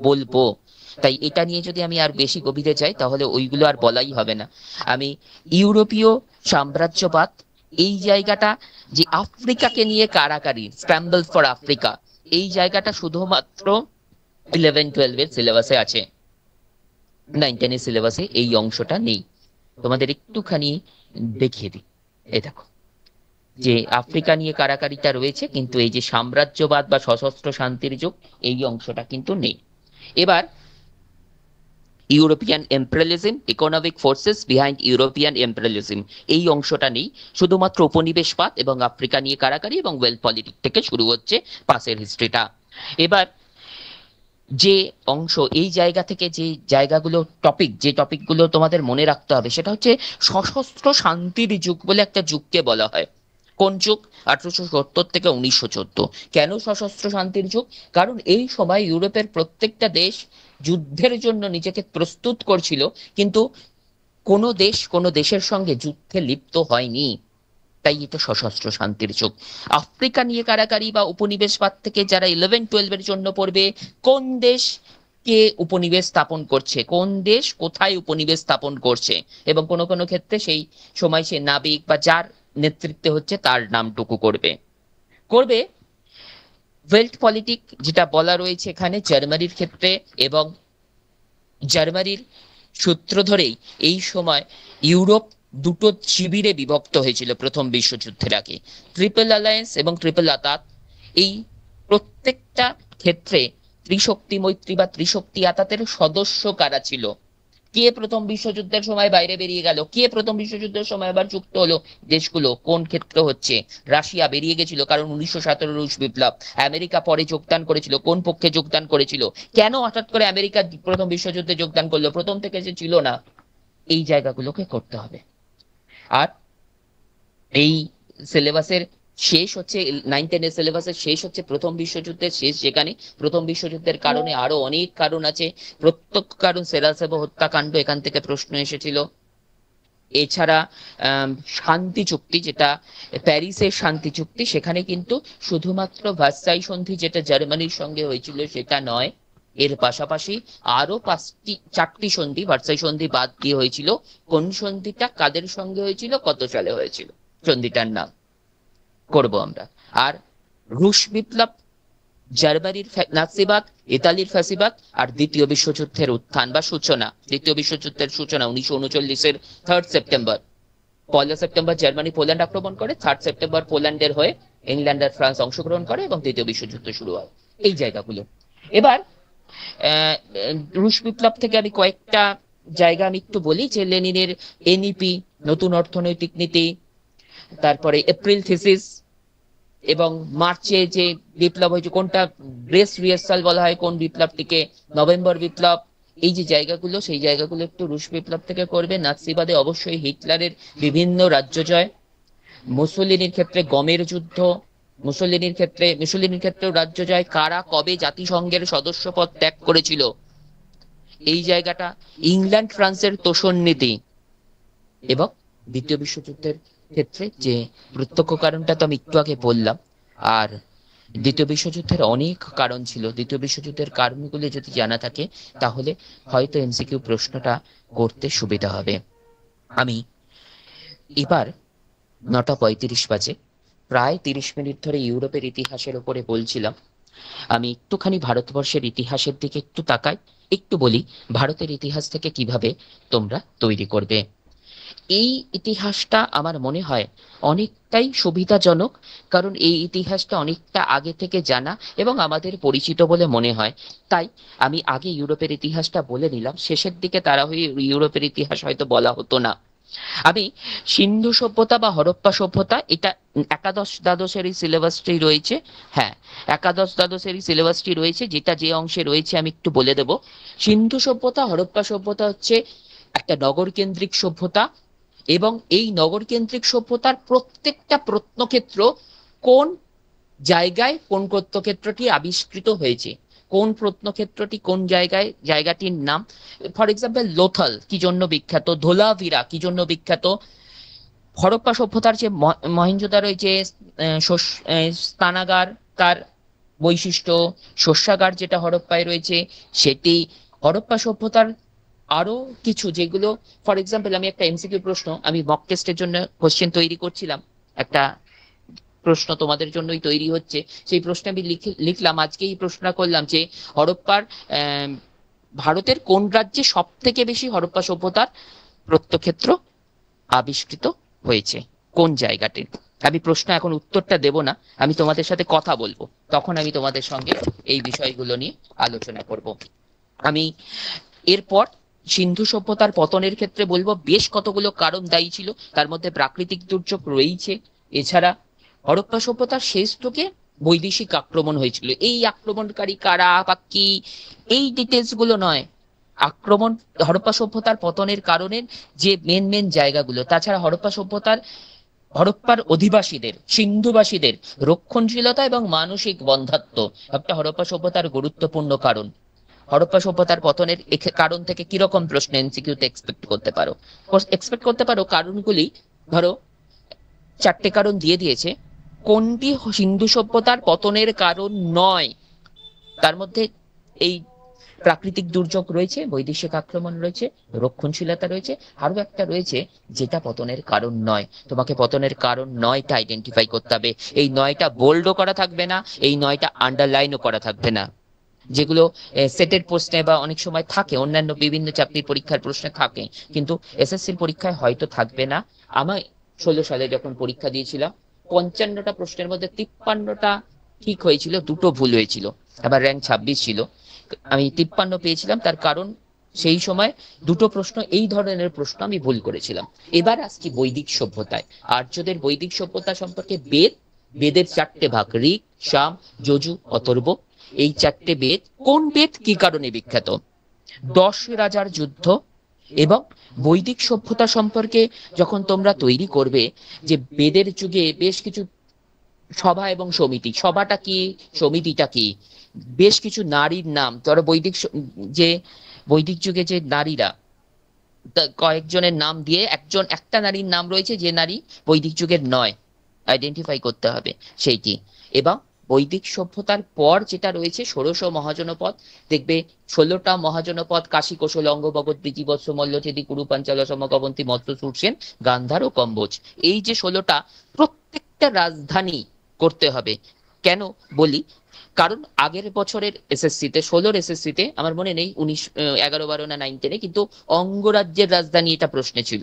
বলবো, তাই এটা নিয়ে যদি আমি আর বেশি গভীরে যাই তাহলে ওইগুলো আর বলাই হবে না। আমি ইউরোপীয় সাম্রাজ্যবাদ, এই জায়গাটা, যে আফ্রিকাকে নিয়ে কারাকারি, স্ক্র্যাম্বল ফর আফ্রিকা, এই জায়গাটা শুধুমাত্র 11-12 এর সিলেবাসে আছে, 9-10 এর সিলেবাসে এই অংশটা নেই। তোমাদের একটুখানি দেখিয়ে দিই, এই দেখো, যে আফ্রিকা নিয়ে কারাকারিটা রয়েছে, কিন্তু এই যে সাম্রাজ্যবাদ বা সশস্ত্র শান্তির যুগ, এই অংশটা কিন্তু নেই। এবার European imperialism, economic forces behind European imperialism, এই অংশটা নেই, শুধুমাত্র উপনিবেশবাদ এবং আফ্রিকা নিয়ে কারাকারি এবং ওয়েল পলিটিক থেকে শুরু হচ্ছে পাসের হিস্ট্রিটা। এবার যে অংশ, এই জায়গা থেকে যে জায়গাগুলো যে টপিকগুলো তোমাদের মনে রাখতে হবে, সেটা হচ্ছে সশস্ত্র শান্তির যুগ বলে একটা যুগকে বলা হয়। কোন যুগ? 1870 থেকে 1914। কেন সশস্ত্র শান্তির যুগ? কারণ এই সময় ইউরোপের প্রত্যেকটা দেশ যুদ্ধের জন্য নিজেকে প্রস্তুত করছিল, কিন্তু কোনো দেশের সঙ্গে যুদ্ধে লিপ্ত হয়নি, তাই এটা সশস্ত্র শান্তির যুগ। আফ্রিকা নিয়ে কারাকারি বা উপনিবেশবাদ থেকে যারা 11-12 এর জন্য পড়বে, কোন দেশ কে উপনিবেশ স্থাপন করছে, কোন দেশ কোথায় উপনিবেশ স্থাপন করছে, এবং কোনো কোনো ক্ষেত্রে সেই সময় সে নাবিক বা যার নেতৃত্বে হচ্ছে তার নামটুকু করবে করবে ওয়েল্ট পলিটিক, যেটা বলা রয়েছে এখানে জার্মানির ক্ষেত্রে। এবং জার্মানির সূত্র ধরেই এই সময় ইউরোপ দুটো শিবিরে বিভক্ত হয়েছিল প্রথম বিশ্বযুদ্ধের আগে, ট্রিপল অ্যালায়েন্স এবং ট্রিপল আতাত। এই প্রত্যেকটা ক্ষেত্রে ত্রিশক্তি মৈত্রী বা ত্রিশক্তি আতাতের সদস্য কারা ছিল, কে প্রথম বিশ্বযুদ্ধের সময় বাইরে বেরিয়ে গেল, কে প্রথম বিশ্বযুদ্ধের সময় আবার যুক্ত হলো, দেশগুলো কোন ক্ষেত্র হচ্ছে, রাশিয়া বেরিয়ে গেছিল কারণ 1917 রুশ বিপ্লব, আমেরিকা পরে যোগদান করেছিল, কোন পক্ষে যোগদান করেছিল, কেন হঠাৎ করে আমেরিকা প্রথম বিশ্বযুদ্ধে যোগদান করলো, প্রথম থেকে যে ছিল না, এই জায়গাগুলোকে করতে হবে। আর এই সিলেবাসের শেষ হচ্ছে 9-10 সিলেবাসের শেষ হচ্ছে প্রথম বিশ্বযুদ্ধের শেষ, যেখানে প্রথম বিশ্বযুদ্ধের কারণে আরো অনেক কারণ আছে, প্রত্যক্ষ কারণ সেরাসেভো হত্যাকাণ্ড, এখান থেকে প্রশ্ন এসেছিল। এছাড়া শান্তি চুক্তি, যেটা প্যারিসের শান্তি চুক্তি, সেখানে কিন্তু শুধুমাত্র ভার্সাই সন্ধি যেটা জার্মানির সঙ্গে হয়েছিল সেটা নয়, এর পাশাপাশি আরো 4টি সন্ধি, ভার্সাই সন্ধি বাদ দিয়ে হয়েছিল। কোন সন্ধিটা কাদের সঙ্গে হয়েছিল, কত সালে হয়েছিল, সন্ধিটার নাম করব আমরা। আর রুশ বিপ্লব, জার্মানির নাৎসিবাদ, ইতালির ফ্যাসিবাদ, আর দ্বিতীয় বিশ্বযুদ্ধের উত্থান বা সূচনা। দ্বিতীয় বিশ্বযুদ্ধের সূচনা 1939-এর 3 সেপ্টেম্বর। 1 সেপ্টেম্বর জার্মানি পোল্যান্ড আক্রমণ করে, 3 সেপ্টেম্বর পোল্যান্ডের হয়ে ইংল্যান্ড আর ফ্রান্স অংশগ্রহণ করে এবং দ্বিতীয় বিশ্বযুদ্ধ শুরু হয়। এই জায়গাগুলো। এবার রুশ বিপ্লব থেকে আমি কয়েকটা জায়গা আমি একটু বলি, যে লেনিনের এনইপি, নতুন অর্থনৈতিক নীতি, তারপরে এপ্রিল থিসিস, এবং মার্চে যে বিপ্লব হয়েছে কোনটা, ব্রেস রিহার্সাল বলা হয় কোন বিপ্লবটিকে, নভেম্বর বিপ্লব, এই যে জায়গাগুলো, সেই জায়গাগুলো একটু রুশ বিপ্লব থেকে করবে। নাৎসিবাদে অবশ্যই হিটলারের বিভিন্ন রাজ্য জয়, মুসোলিনির ক্ষেত্রে গমের যুদ্ধ, মুসোলিনির ক্ষেত্রেও রাজ্য জয়, কারা কবে জাতিসংঘের সদস্য পদ ত্যাগ করেছিল, এই জায়গাটা, ইংল্যান্ড ফ্রান্সের তোষণ নীতি, এবং দ্বিতীয় বিশ্বযুদ্ধের ক্ষেত্রে যে প্রত্যক্ষ কারণটা তো আমি একটু আগে বললাম। আর দ্বিতীয় বিশ্বযুদ্ধের অনেক কারণ ছিল, দ্বিতীয় বিশ্বযুদ্ধের কারণগুলি যদি জানা থাকে তাহলে হয়তো এমসিকিউ প্রশ্নটা করতে সুবিধা হবে। আমি এবার 9:35 বাজে, প্রায় 30 মিনিট ধরে ইউরোপের ইতিহাসের উপরে বলছিলাম। আমি একটুখানি ভারতবর্ষের ইতিহাসের দিকে একটু তাকাই, একটু বলি ভারতের ইতিহাস থেকে কিভাবে তোমরা তৈরি করবে। এই ইতিহাসটা আমার মনে হয় অনেকটাই সুবিধাজনক, কারণ এই ইতিহাসটা অনেকটা আগে থেকে জানা এবং আমাদের পরিচিত বলে মনে হয়। তাই আমি আগে ইউরোপের ইতিহাসটা বলে নিলাম, শেষের দিকে তারা হয়ে ইউরোপের ইতিহাস হয়তো বলা হতো না। আমি সিন্ধু সভ্যতা বা হরপ্পা সভ্যতা, এটা একাদশ দ্বাদশের এই সিলেবাসটি রয়েছে, হ্যাঁ একাদশ দ্বাদশের এই সিলেবাসটি রয়েছে, যেটা যে অংশে রয়েছে আমি একটু বলে দেব। সিন্ধু সভ্যতা, হরপ্পা সভ্যতা হচ্ছে একটা নগর কেন্দ্রিক সভ্যতা, এবং এই নগর কেন্দ্রিক সভ্যতার প্রত্যেকটা প্রত্নক্ষেত্র কোন জায়গায়, কোন প্রত্নক্ষেত্রটি আবিষ্কৃত হয়েছে, কোন প্রত্নক্ষেত্রটি কোন জায়গায়, জায়গাটির নাম। ফর এক্সাম্পল লোথাল কি জন্য বিখ্যাত, ধোলাভিরা কি জন্য বিখ্যাত, হরপ্পা সভ্যতার যে মহেঞ্জোদারোয় যে স্নানাগার, তার বৈশিষ্ট্য, শস্যাগার যেটা হরপ্পায় রয়েছে সেটি, হরপ্পা সভ্যতার আরো কিছু যেগুলো, ফর এক্সাম্পল আমি একটা এমসিকিউ প্রশ্ন, আমি মক টেস্টের জন্য কোশ্চেন তৈরি করছিলাম, একটা প্রশ্ন তোমাদের জন্যই তৈরি হচ্ছে, সেই প্রশ্ন আমি লিখলাম, আজকে এই প্রশ্নটা করলাম যে হরপ্পার ভারতের কোন রাজ্যে সব থেকে বেশি হরপ্পা সভ্যতার প্রত্নক্ষেত্র আবিষ্কৃত হয়েছে, কোন জায়গাটি। আমি প্রশ্ন এখন উত্তরটা দেব না, আমি তোমাদের সাথে কথা বলবো, তখন আমি তোমাদের সঙ্গে এই বিষয়গুলো নিয়ে আলোচনা করব। আমি এরপর সিন্ধু সভ্যতার পতনের ক্ষেত্রে বলবো বেশ কতগুলো কারণ দায়ী ছিল, তার মধ্যে প্রাকৃতিক দুর্যোগ রয়েছে। এছাড়া হরপ্পা সভ্যতার শেষ দিকে বৈদেশিক আক্রমণ হয়েছিল, এই আক্রমণকারী কারা বা কি, এই ডিটেলস গুলো নয়, আক্রমণ হরপ্পা সভ্যতার পতনের কারণের যে মেন জায়গাগুলো। তাছাড়া হরপ্পার অধিবাসীদের, সিন্ধুবাসীদের রক্ষণশীলতা এবং মানসিক বন্ধ্যাত্ব একটা হরপ্পা সভ্যতার গুরুত্বপূর্ণ কারণ। হরপ্পা সভ্যতার পতনের কারণ থেকে কিরকম প্রশ্ন এমসিকিউতে এক্সপেক্ট করতে পারো কারণগুলি, ধরো 4টে কারণ দিয়ে দিয়েছে, কোনটি সিন্ধু সভ্যতার পতনের কারণ নয়, তার মধ্যে এই প্রাকৃতিক দুর্যোগ রয়েছে, বৈদেশিক আক্রমণ রয়েছে, রক্ষণশীলতা রয়েছে, আরো একটা রয়েছে যেটা পতনের কারণ নয়। তোমাকে পতনের কারণ 9টা আইডেন্টিফাই করতে হবে, এই 9টা বোল্ডও করা থাকবে না, এই 9টা আন্ডারলাইনও করা থাকবে না, যেগুলো সেটের প্রশ্নে বা অনেক সময় থাকে, অন্যান্য বিভিন্ন চাকরির পরীক্ষার প্রশ্নে থাকে, কিন্তু এসএসসির পরীক্ষায় হয়তো থাকবে না। আমি 16 সালে যখন পরীক্ষা দিয়েছিলাম 55টা প্রশ্নের মধ্যে 53টা ঠিক হয়েছিল, 2টো ভুল হয়েছিল, আবার র্যাঙ্ক 26 ছিল। আমি 53 পেয়েছিলাম, তার কারণ সেই সময় 2টো প্রশ্ন, এই ধরনের প্রশ্ন আমি ভুল করেছিলাম। এবার আসছি বৈদিক সভ্যতায়। আর্যদের বৈদিক সভ্যতা সম্পর্কে বেদের 4টে ভাগ, ঋক, সাম, যজু, অথর্ব, এই 4টে বেদ, কোন বেদ কি কারণে বিখ্যাত, 10 রাজার যুদ্ধ। এবং বৈদিক সভ্যতা সম্পর্কে যখন তোমরা তৈরি করবে, যে বেদের যুগে বেশ কিছু সভা এবং সমিতি। সভাটা কি, সমিতিটা কি? বেশ কিছু নারীর নাম, ধরো যে বৈদিক যুগে যে নারীরা, কয়েকজনের নাম দিয়ে একটা নারীর নাম রয়েছে যে নারী বৈদিক যুগের নয়, আইডেন্টিফাই করতে হবে সেইটি। এবং বৈদিক সভ্যতার পর যেটা রয়েছে ষোড়শ মহাজনপদ, দেখবে 16টা মহাজনপদ, কাশী, কোশল, অঙ্গ, বগৎ, বীচি, বৎস, মল্লছেদী, কুরু, পাঞ্চাল, অসম, গবন্তী, মত্ত, সুরসেন, গান্ধার ও কম্বোজ। এই যে 16টা, প্রত্যেকটা রাজধানী করতে হবে। কেন বলি? কারণ আগের বছরের এসএসসিতে, 16-র এসএসসিতে, আমার মনে নেই 11, 12 না 9, 10-এ, কিন্তু অঙ্গরাজ্যের রাজধানী এটা প্রশ্নে ছিল।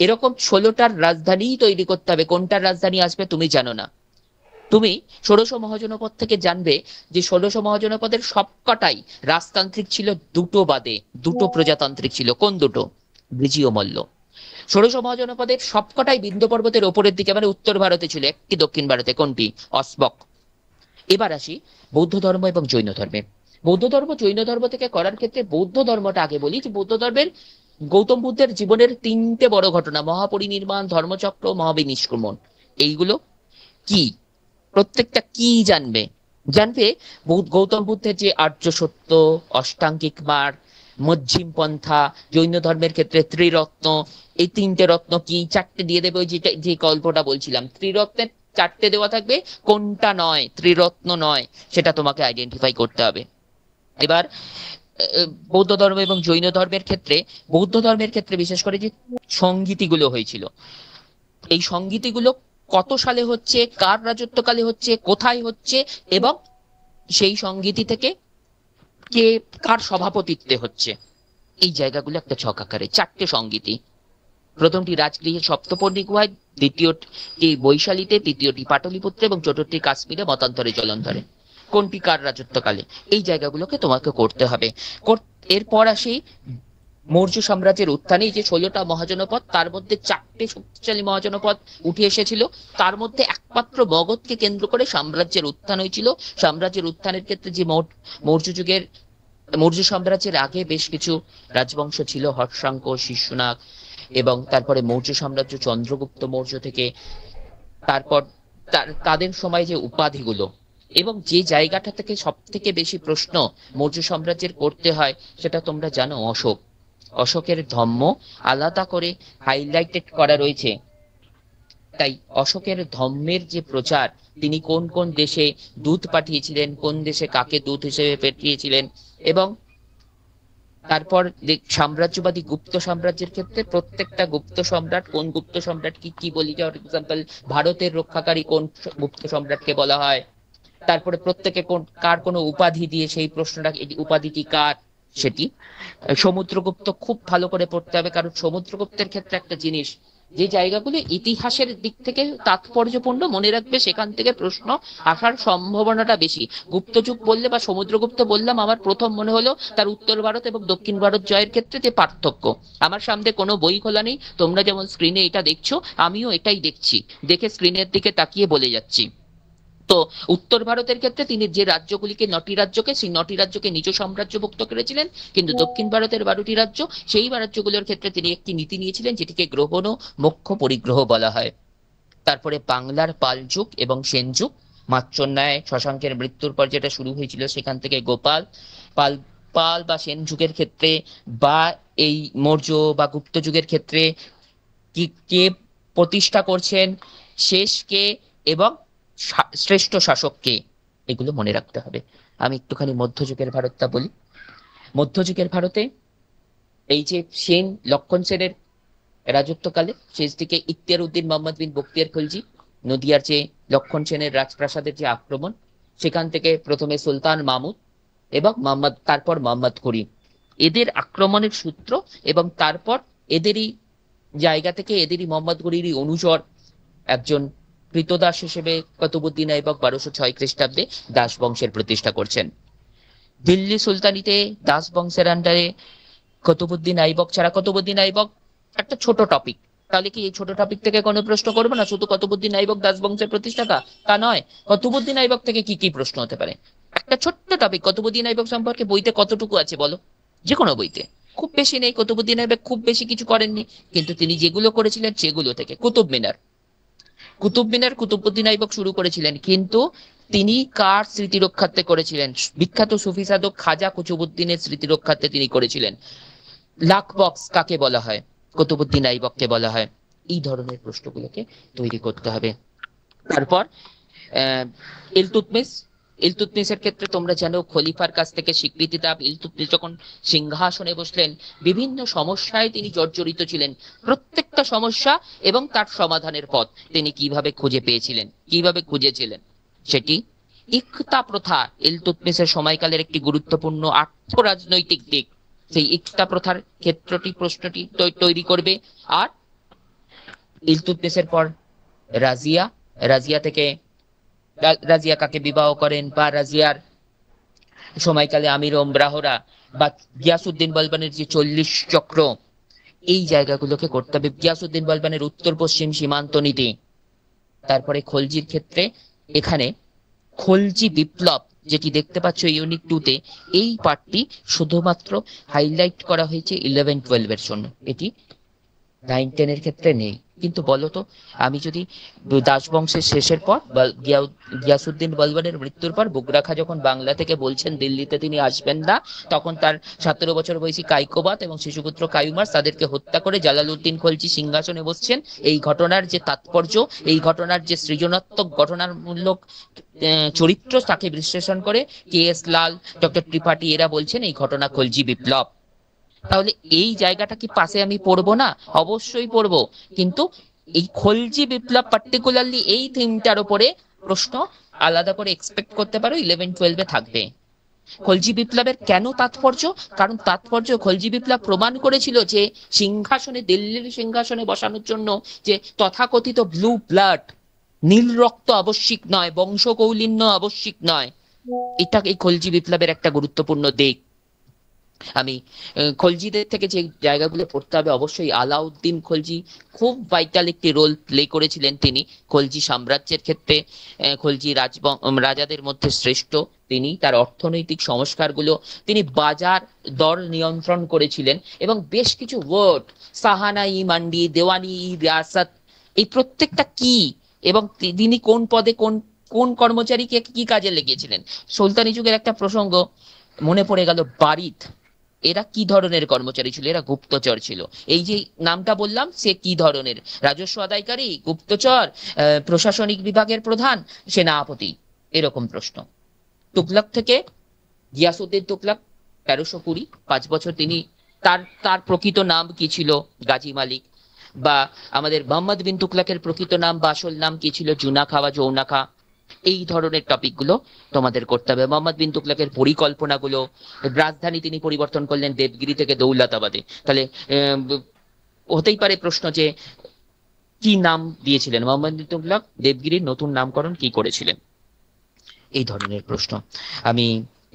এরকম 16টার রাজধানী তৈরি করতে হবে। কোনটার রাজধানী আসবে তুমি জানো না। তুমি ষোড়শ মহাজনপদ থেকে জানবে যে ষোড়শ মহাজনপদের সবকটাই রাজতান্ত্রিক ছিল, দুটো বাদে দুটো প্রজাতান্ত্রিক ছিল। কোন দুটো? বৃজি ও মল্ল। ষোড়শ মহাজনপদের সবকটাই বিন্ধ্য পর্বতের ওপরের দিকে, মানে উত্তর ভারতে ছিল, একটি দক্ষিণ ভারতে। কোনটি? অসবক। এবার আসি বৌদ্ধ ধর্ম এবং জৈন ধর্মে। বৌদ্ধ ধর্ম জৈন ধর্ম থেকে করার ক্ষেত্রে বৌদ্ধ ধর্মটা আগে বলি। যে বৌদ্ধ ধর্মের গৌতম বুদ্ধের জীবনের 3টে বড় ঘটনা, মহাপরিনির্বাণ, ধর্মচক্র, মহাবিনিষ্ক্রমণ, এইগুলো কি, প্রত্যেকটা কি জানবে? জানবে গৌতম বুদ্ধের যে আর্য সত্য, অষ্টাঙ্গিক মার্গ, মধ্যম পন্থা, জৈন ধর্মের ক্ষেত্রে ত্রিরত্ন। এই 3টে রত্ন কি, 4টে দিয়ে দেবে। ওই যে গল্পটা বলছিলাম, ত্রিরত্নের 4টে দেওয়া থাকবে, কোনটা নয়, ত্রিরত্ন নয়, সেটা তোমাকে আইডেন্টিফাই করতে হবে। এবার বৌদ্ধ ধর্ম এবং জৈন ধর্মের ক্ষেত্রে, বৌদ্ধ ধর্মের ক্ষেত্রে বিশেষ করে যে সংগীতিগুলো হয়েছিল, এই সংগীতিগুলো কত সালে হচ্ছে, কার রাজত্বকালে হচ্ছে, কোথায় হচ্ছে, এবং সেই সংগীতি থেকে কে, কার সভাপতিত্বে হচ্ছে, এই জায়গাগুলো একটা ছক আকারে। 4টে সংগীতি। প্রথমটি রাজগৃহে সপ্তপর্ণী গুহায়, দ্বিতীয়টি বৈশালীতে, তৃতীয়টি পাটলিপুত্রে এবং চতুর্থটি কাশ্মীরে, মতান্তরে জলন্ধরে। কোনটি কার রাজত্বকালে, এই জায়গাগুলোকে তোমাকে করতে হবে। এরপর আসি মৌর্য সাম্রাজ্যের উত্থানে। যে 16টা মহাজনপদ, তার মধ্যে 4টে শক্তিশালী মহাজনপদ উঠে এসেছিল। তার মধ্যে একমাত্র মগধকে কেন্দ্র করে সাম্রাজ্যের উত্থান হয়েছিল। সাম্রাজ্যের উত্থানের ক্ষেত্রে যে মৌর্য যুগের, মৌর্য সাম্রাজ্যের আগে বেশ কিছু রাজবংশ ছিল, হর্ষাঙ্ক, শিশুনাগ, এবং তারপরে মৌর্য সাম্রাজ্য চন্দ্রগুপ্ত মৌর্য থেকে। তারপর তাদের সময় যে উপাধিগুলো, এবং যে জায়গাটা থেকে সব থেকে বেশি প্রশ্ন মৌর্য সাম্রাজ্যের করতে হয়, সেটা তোমরা জানো, অশোক। অশোকের ধম্ম আলাদা করে হাইলাইটেড করা রয়েছে। তাই অশোকের ধম্মের যে প্রচার, তিনি কোন কোন দেশে দূত পাঠিয়েছিলেন, কোন দেশে কাকে দূত হিসেবে পাঠিয়েছিলেন, এবং তারপর সাম্রাজ্যবাদী গুপ্ত সাম্রাজ্যের ক্ষেত্রে প্রত্যেকটা গুপ্ত সম্রাট, কোন গুপ্ত সম্রাট কি কি বলি, ফর এক্সাম্পল ভারতের রক্ষাকারী কোন গুপ্ত সম্রাটকে বলা হয়। তারপরে প্রত্যেকে কার কোনো উপাধি দিয়ে সেই প্রশ্নটা, উপাধিটি কার, সেটি। সমুদ্রগুপ্ত খুব ভালো করে পড়তে হবে, কারণ সমুদ্রগুপ্তের ক্ষেত্রে একটা জিনিস, যে জায়গাগুলো ইতিহাসের দিক থেকে তাৎপর্যপূর্ণ, মনে রাখবে সেখান থেকে প্রশ্ন আসার সম্ভাবনাটা বেশি। গুপ্ত যুগ বললে বা সমুদ্রগুপ্ত বললাম, আমার প্রথম মনে হলো তার উত্তর ভারত এবং দক্ষিণ ভারত জয়ের ক্ষেত্রে যে পার্থক্য। আমার সামনে কোনো বই খোলা নেই, তোমরা যেমন স্ক্রিনে এটা দেখছো, আমিও এটাই দেখছি, দেখে স্ক্রিনের দিকে তাকিয়ে বলে যাচ্ছি। তো উত্তর ভারতের ক্ষেত্রে তিনি যে রাজ্যগুলিকে, 9টি রাজ্যকে, সেই 9টি রাজ্যকে নিজ সাম্রাজ্যভুক্ত করেছিলেন। কিন্তু দক্ষিণ ভারতের 12টি রাজ্য, সেই রাজ্যগুলোর ক্ষেত্রে তিনি একটি নীতি নিয়েছিলেন, যেটিকে গ্রহণ ও মোক্ষ পরিগ্রহ বলা হয়। তারপরে বাংলার পাল যুগ এবং সেন যুগ, মাচ্চন্যায় শশাঙ্কের মৃত্যুর পর যেটা শুরু হয়েছিল, সেখান থেকে গোপাল, পাল পাল বা সেন যুগের ক্ষেত্রে, বা এই মৌর্য বা গুপ্ত যুগের ক্ষেত্রে কি কে প্রতিষ্ঠা করছেন, শেষ কে, এবং শ্রেষ্ঠ শাসক কে, এগুলো মনে রাখতে হবে। আমি একটুখানি মধ্যযুগের ভারতটা বলি। মধ্যযুগের ভারতে এই যে সেন, লক্ষণ সেনের রাজত্বকালে শেষ দিকে ইখতিয়ার উদ্দিন মোহাম্মদ বিন বখতিয়ার খলজি, নদিয়ার যে লক্ষণ সেনের রাজপ্রাসাদের যে আক্রমণ, সেখান থেকে প্রথমে সুলতান মাহমুদ এবং মোহাম্মদ, তারপর মোহাম্মদ করিম, এদের আক্রমণের সূত্র, এবং তারপর এদেরই জায়গা থেকে, এদেরই মোহাম্মদ গনিরই অনুচর একজন কৃতদাস হিসেবে কুতুবউদ্দিন আইবক 1206 খ্রিস্টাব্দে দাস বংশের প্রতিষ্ঠা করছেন। দিল্লি সুলতানিতে দাস বংশের আন্ডারে কুতুবউদ্দিন আইবক ছাড়া, কুতুবউদ্দিন আইবক একটা ছোট টপিক, তাহলে কি এই ছোট টপিক থেকে কোনো প্রশ্ন করবো না? শুধু কুতুবউদ্দিন আইবক দাস বংশের প্রতিষ্ঠাতা তা নয়, কুতুবউদ্দিন আইবক থেকে কি কি প্রশ্ন হতে পারে, একটা ছোট্ট টপিক। কুতুবউদ্দিন আইবক সম্পর্কে বইতে কতটুকু আছে বলো? যে কোনো বইতে খুব বেশি নেই। কুতুবউদ্দিন আইবক খুব বেশি কিছু করেননি, কিন্তু তিনি যেগুলো করেছিলেন সেগুলো থেকে, কুতুব মিনার, কুতুব মিনার কুতুবউদ্দিন আইবক শুরু করেছিলেন, কিন্তু তিনি কার স্মৃতি রক্ষার্থে করেছিলেন? বিখ্যাত সুফি সাধক খাজা কুতুবউদ্দিনের স্মৃতি রক্ষার্থে তিনি করেছিলেন। লাক বক্স কাকে বলা হয়? কুতুবউদ্দিন আইবককে বলা হয়। এই ধরনের প্রশ্নগুলোকে তৈরি করতে হবে। তারপর ইলতুৎমিশ। ইলতুৎমিশের ক্ষেত্রে তোমরা জানো খলিফার কাছ থেকে স্বীকৃতি লাভ। ইলতুৎমিশ যখন সিংহাসনে বসলেন বিভিন্ন সমস্যায় তিনি জর্জরিত ছিলেন। প্রত্যেকটা সমস্যা এবং তার সমাধানের পথ তিনি কিভাবে খুঁজে পেয়েছিলেন, কিভাবে খুঁজেছিলেন, সেটি ইকতা প্রথা ইলতুৎমিশের সময়কালের একটি গুরুত্বপূর্ণ আর্থ রাজনৈতিক দিক। সেই ইকতা প্রথার ক্ষেত্রটি প্রশ্নটি তৈরি করবে। আর ইলতুৎমিশের পর রাজিয়া। রাজিয়া থেকে রাজিয়া কাকে বিবাহ করেন, বা রাজিয়ার সময়কালে আমির ওমরাহরা বা গিয়াসউদ্দিন বলবানের যে 40 চক্র, এই জায়গাগুলোকে করতে হবে। গিয়াসউদ্দিন বলবানের উত্তর পশ্চিম সীমান্ত নীতি। তারপরে খলজির ক্ষেত্রে এখানে খলজি বিপ্লব যেটি দেখতে পাচ্ছ ইউনিট 2 তে, এই পার্টটি শুধুমাত্র হাইলাইট করা হয়েছে 11-12 এর জন্য, এটি 9-10 এর ক্ষেত্রে নেই। কিন্তু বলতো, আমি যদি দাস বংশের শেষের পর গিয়াসউদ্দিন বলবানের মৃত্যুর পর বুগরা খাঁ যখন বাংলা থেকে বলছেন দিল্লিতে তিনি আসবেন না, তখন তার 17 বছর বয়সী কাইকোবাদ এবং শিশুপুত্র কায়ুমার্স তাদেরকে হত্যা করে জালালউদ্দিন খলজি সিংহাসনে বসছেন। এই ঘটনার যে তাৎপর্য, এই ঘটনার যে সৃজনাত্মক ঘটনামূলক চরিত্র, তাকে বিশ্লেষণ করে KS লাল, ডক্টর ত্রিপাঠী এরা বলছেন এই ঘটনা খলজি বিপ্লব। তাহলে এই জায়গাটা কি পাশে আমি পড়বো না? অবশ্যই পড়বো। কিন্তু এই খলজি বিপ্লব পার্টিকুলারলি এই থিমটার উপরে প্রশ্ন আলাদা করে এক্সপেক্ট করতে পারো, 11-12 থাকবে। খলজি বিপ্লবের কেন তাৎপর্য? কারণ তাৎপর্য, খলজি বিপ্লব প্রমাণ করেছিল যে সিংহাসনে, দিল্লির সিংহাসনে বসানোর জন্য যে তথাকথিত ব্লু ব্লাড, নীল রক্ত আবশ্যিক নয়, বংশকৌলিন্য আবশ্যিক নয়। এটা এই খলজি বিপ্লবের একটা গুরুত্বপূর্ণ দিক। আমি খলজিদের থেকে যে জায়গাগুলো পড়তে হবে, অবশ্যই আলাউদ্দিন খলজি খুব ভাইটাল একটি রোল প্লে করেছিলেন। তিনি খলজি সাম্রাজ্যের ক্ষেত্রে খলজি রাজাদের মধ্যে শ্রেষ্ঠ। তিনি তার অর্থনৈতিক সংস্কারগুলো, তিনি বাজার দর নিয়ন্ত্রণ করেছিলেন এবং বেশ কিছু ওয়ার্ড, সাহানা ই মান্ডি, দেওয়ানি ই রিয়াসত, এই প্রত্যেকটা কি এবং তিনি কোন পদে কোন কোন কর্মচারীকে কি কাজে লেগেছিলেন। সুলতানি যুগের একটা প্রসঙ্গ মনে পড়ে গেল, বারিদ। এরা কি ধরনের কর্মচারী ছিল? এরা গুপ্তচর ছিল। এই যে নামটা বললাম, সে কি ধরনের? রাজস্ব আদায়কারী, গুপ্তচর, প্রশাসনিক বিভাগের প্রধান, সেনাপতি, এরকম প্রশ্ন। তুগলক থেকে গিয়াসউদ্দিন তুগলক 1320, 5 বছর তিনি, তার প্রকৃত নাম কি ছিল? গাজী মালিক। বা আমাদের মোহাম্মদ বিন তুগলকের প্রকৃত নাম বা আসল নাম কি ছিল? জুনাখা বা জৌনাখা। এই ধরনের টপিক গুলো তোমাদের করতে হবে। মোহাম্মদ বিন তুগলকের পরিকল্পনাগুলো, রাজধানী তিনি পরিবর্তন করলেন দেবগিরি থেকে দৌলতাবাদে, তাহলে হতেই পারে প্রশ্ন যে কি নাম দিয়েছিলেন মোহাম্মদ বিন তুগলক, দেবগিরির নতুন নামকরণ কি করেছিলেন, এই ধরনের প্রশ্ন। আমি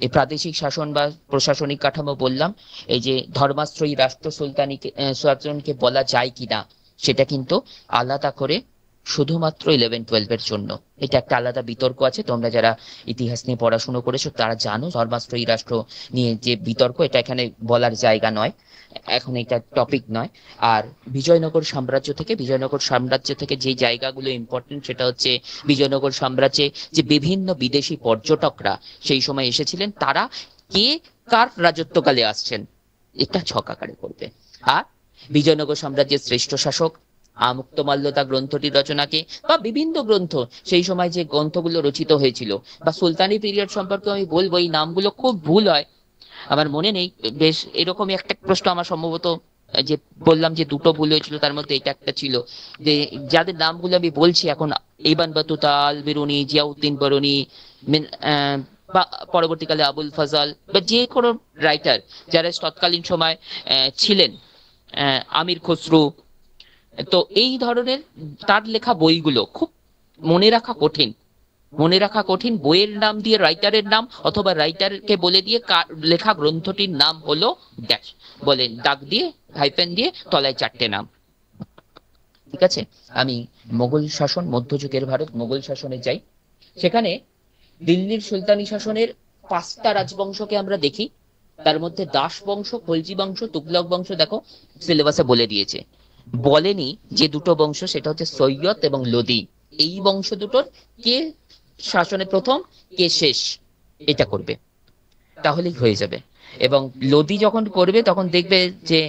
এই প্রাদেশিক শাসন বা প্রশাসনিক কাঠামো বললাম, এই যে ধর্মাশ্রয়ী রাষ্ট্র সুলতানিকে শাসনকে বলা যায় কিনা, সেটা কিন্তু আলাদা করে শুধুমাত্র 11-12 এর জন্য। এটা একটা আলাদা বিতর্ক আছে। তোমরা যারা ইতিহাস নিয়ে পড়াশোনা করেছো তারা জানো, ধর্মাশ্রয়ী রাষ্ট্র নিয়ে যে বিতর্ক, এটা এখানে বলার জায়গা নয়, এখন এটা টপিক নয়। আর বিজয়নগর সাম্রাজ্য থেকে যে জায়গাগুলো ইম্পর্টেন্ট, সেটা হচ্ছে বিজয়নগর সাম্রাজ্যে যে বিভিন্ন বিদেশি পর্যটকরা সেই সময় এসেছিলেন, তারা কে কার রাজত্বকালে আসছেন, এটা ছকাকারে করবে। আর বিজয়নগর সাম্রাজ্যের শ্রেষ্ঠ শাসক আমুক্তমাল্যদা গ্রন্থটির রচনাকে, বা বিভিন্ন গ্রন্থ সেই সময় যে গ্রন্থগুলো রচিত হয়েছিল, বা সুলতানি পিরিয়ড সম্পর্কে আমি বলবো, এই নামগুলো খুব ভুল হয়, আমার মনে নেই। বেশ এরকমই একটা প্রশ্ন আমার সম্ভবত, যে বললাম যে দুটো ভুল হয়েছিল, তার মধ্যে এটা একটা ছিল, যে যাদের নামগুলো আমি বলছি এখন, ইবান বাতুতা, আল বিরুনি, জিয়াউদ্দিন বরুনি, বা পরবর্তীকালে আবুল ফজল, বা যে কোনো রাইটার যারা তৎকালীন সময় ছিলেন, আমির খসরু, তো এই ধরনের তার লেখা বইগুলো খুব মনে রাখা কঠিন। বইয়ের নাম দিয়ে রাইটারের নাম, অথবা রাইটারকে বলে দিয়ে লেখা গ্রন্থটির নাম হলো ড্যাশ, বলেন দাগ দিয়ে হাইফেন দিয়ে তলায় 4টে নাম। ঠিক আছে, আমি মোগল শাসন, মধ্যযুগের ভারত, মোগল শাসনে যাই। সেখানে দিল্লির সুলতানি শাসনের 5টা রাজবংশকে আমরা দেখি। তার মধ্যে দাস বংশ, খলজি বংশ, তুগলক বংশ, দেখো সিলেবাসে বলে দিয়েছে। বলেনি যে দুটো বংশ, সেটা হচ্ছে সৈয়দ এবং লোদি। এই বংশ দুটোর কে শাসনে প্রথম, কে শেষ, এটা করবে, তাহলেই হয়ে যাবে। এবং লোদি যখন করবে তখন দেখবে যে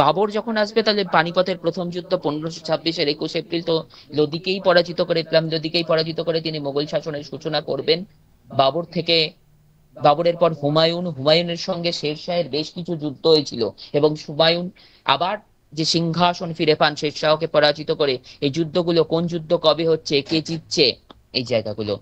বাবর যখন আসবে, তাহলে পানিপথের প্রথম যুদ্ধ 1526-এর 21 এপ্রিল, তো লোদিকেই পরাজিত করে, ইসলাম লোদিকেই পরাজিত করে তিনি মোগল শাসনের সূচনা করবেন। বাবর থেকে, বাবরের পর হুমায়ুন, হুমায়ুনের সঙ্গে শের শাহের বেশ কিছু যুদ্ধ হয়েছিল, এবং হুমায়ুন আবার যে সিংহাসন ফিরে পান শের শাহকে পরাজিত করে। এই যুদ্ধগুলো, কোন যুদ্ধ কবে হচ্ছে, কে জিতছে, এই জায়গাগুলো।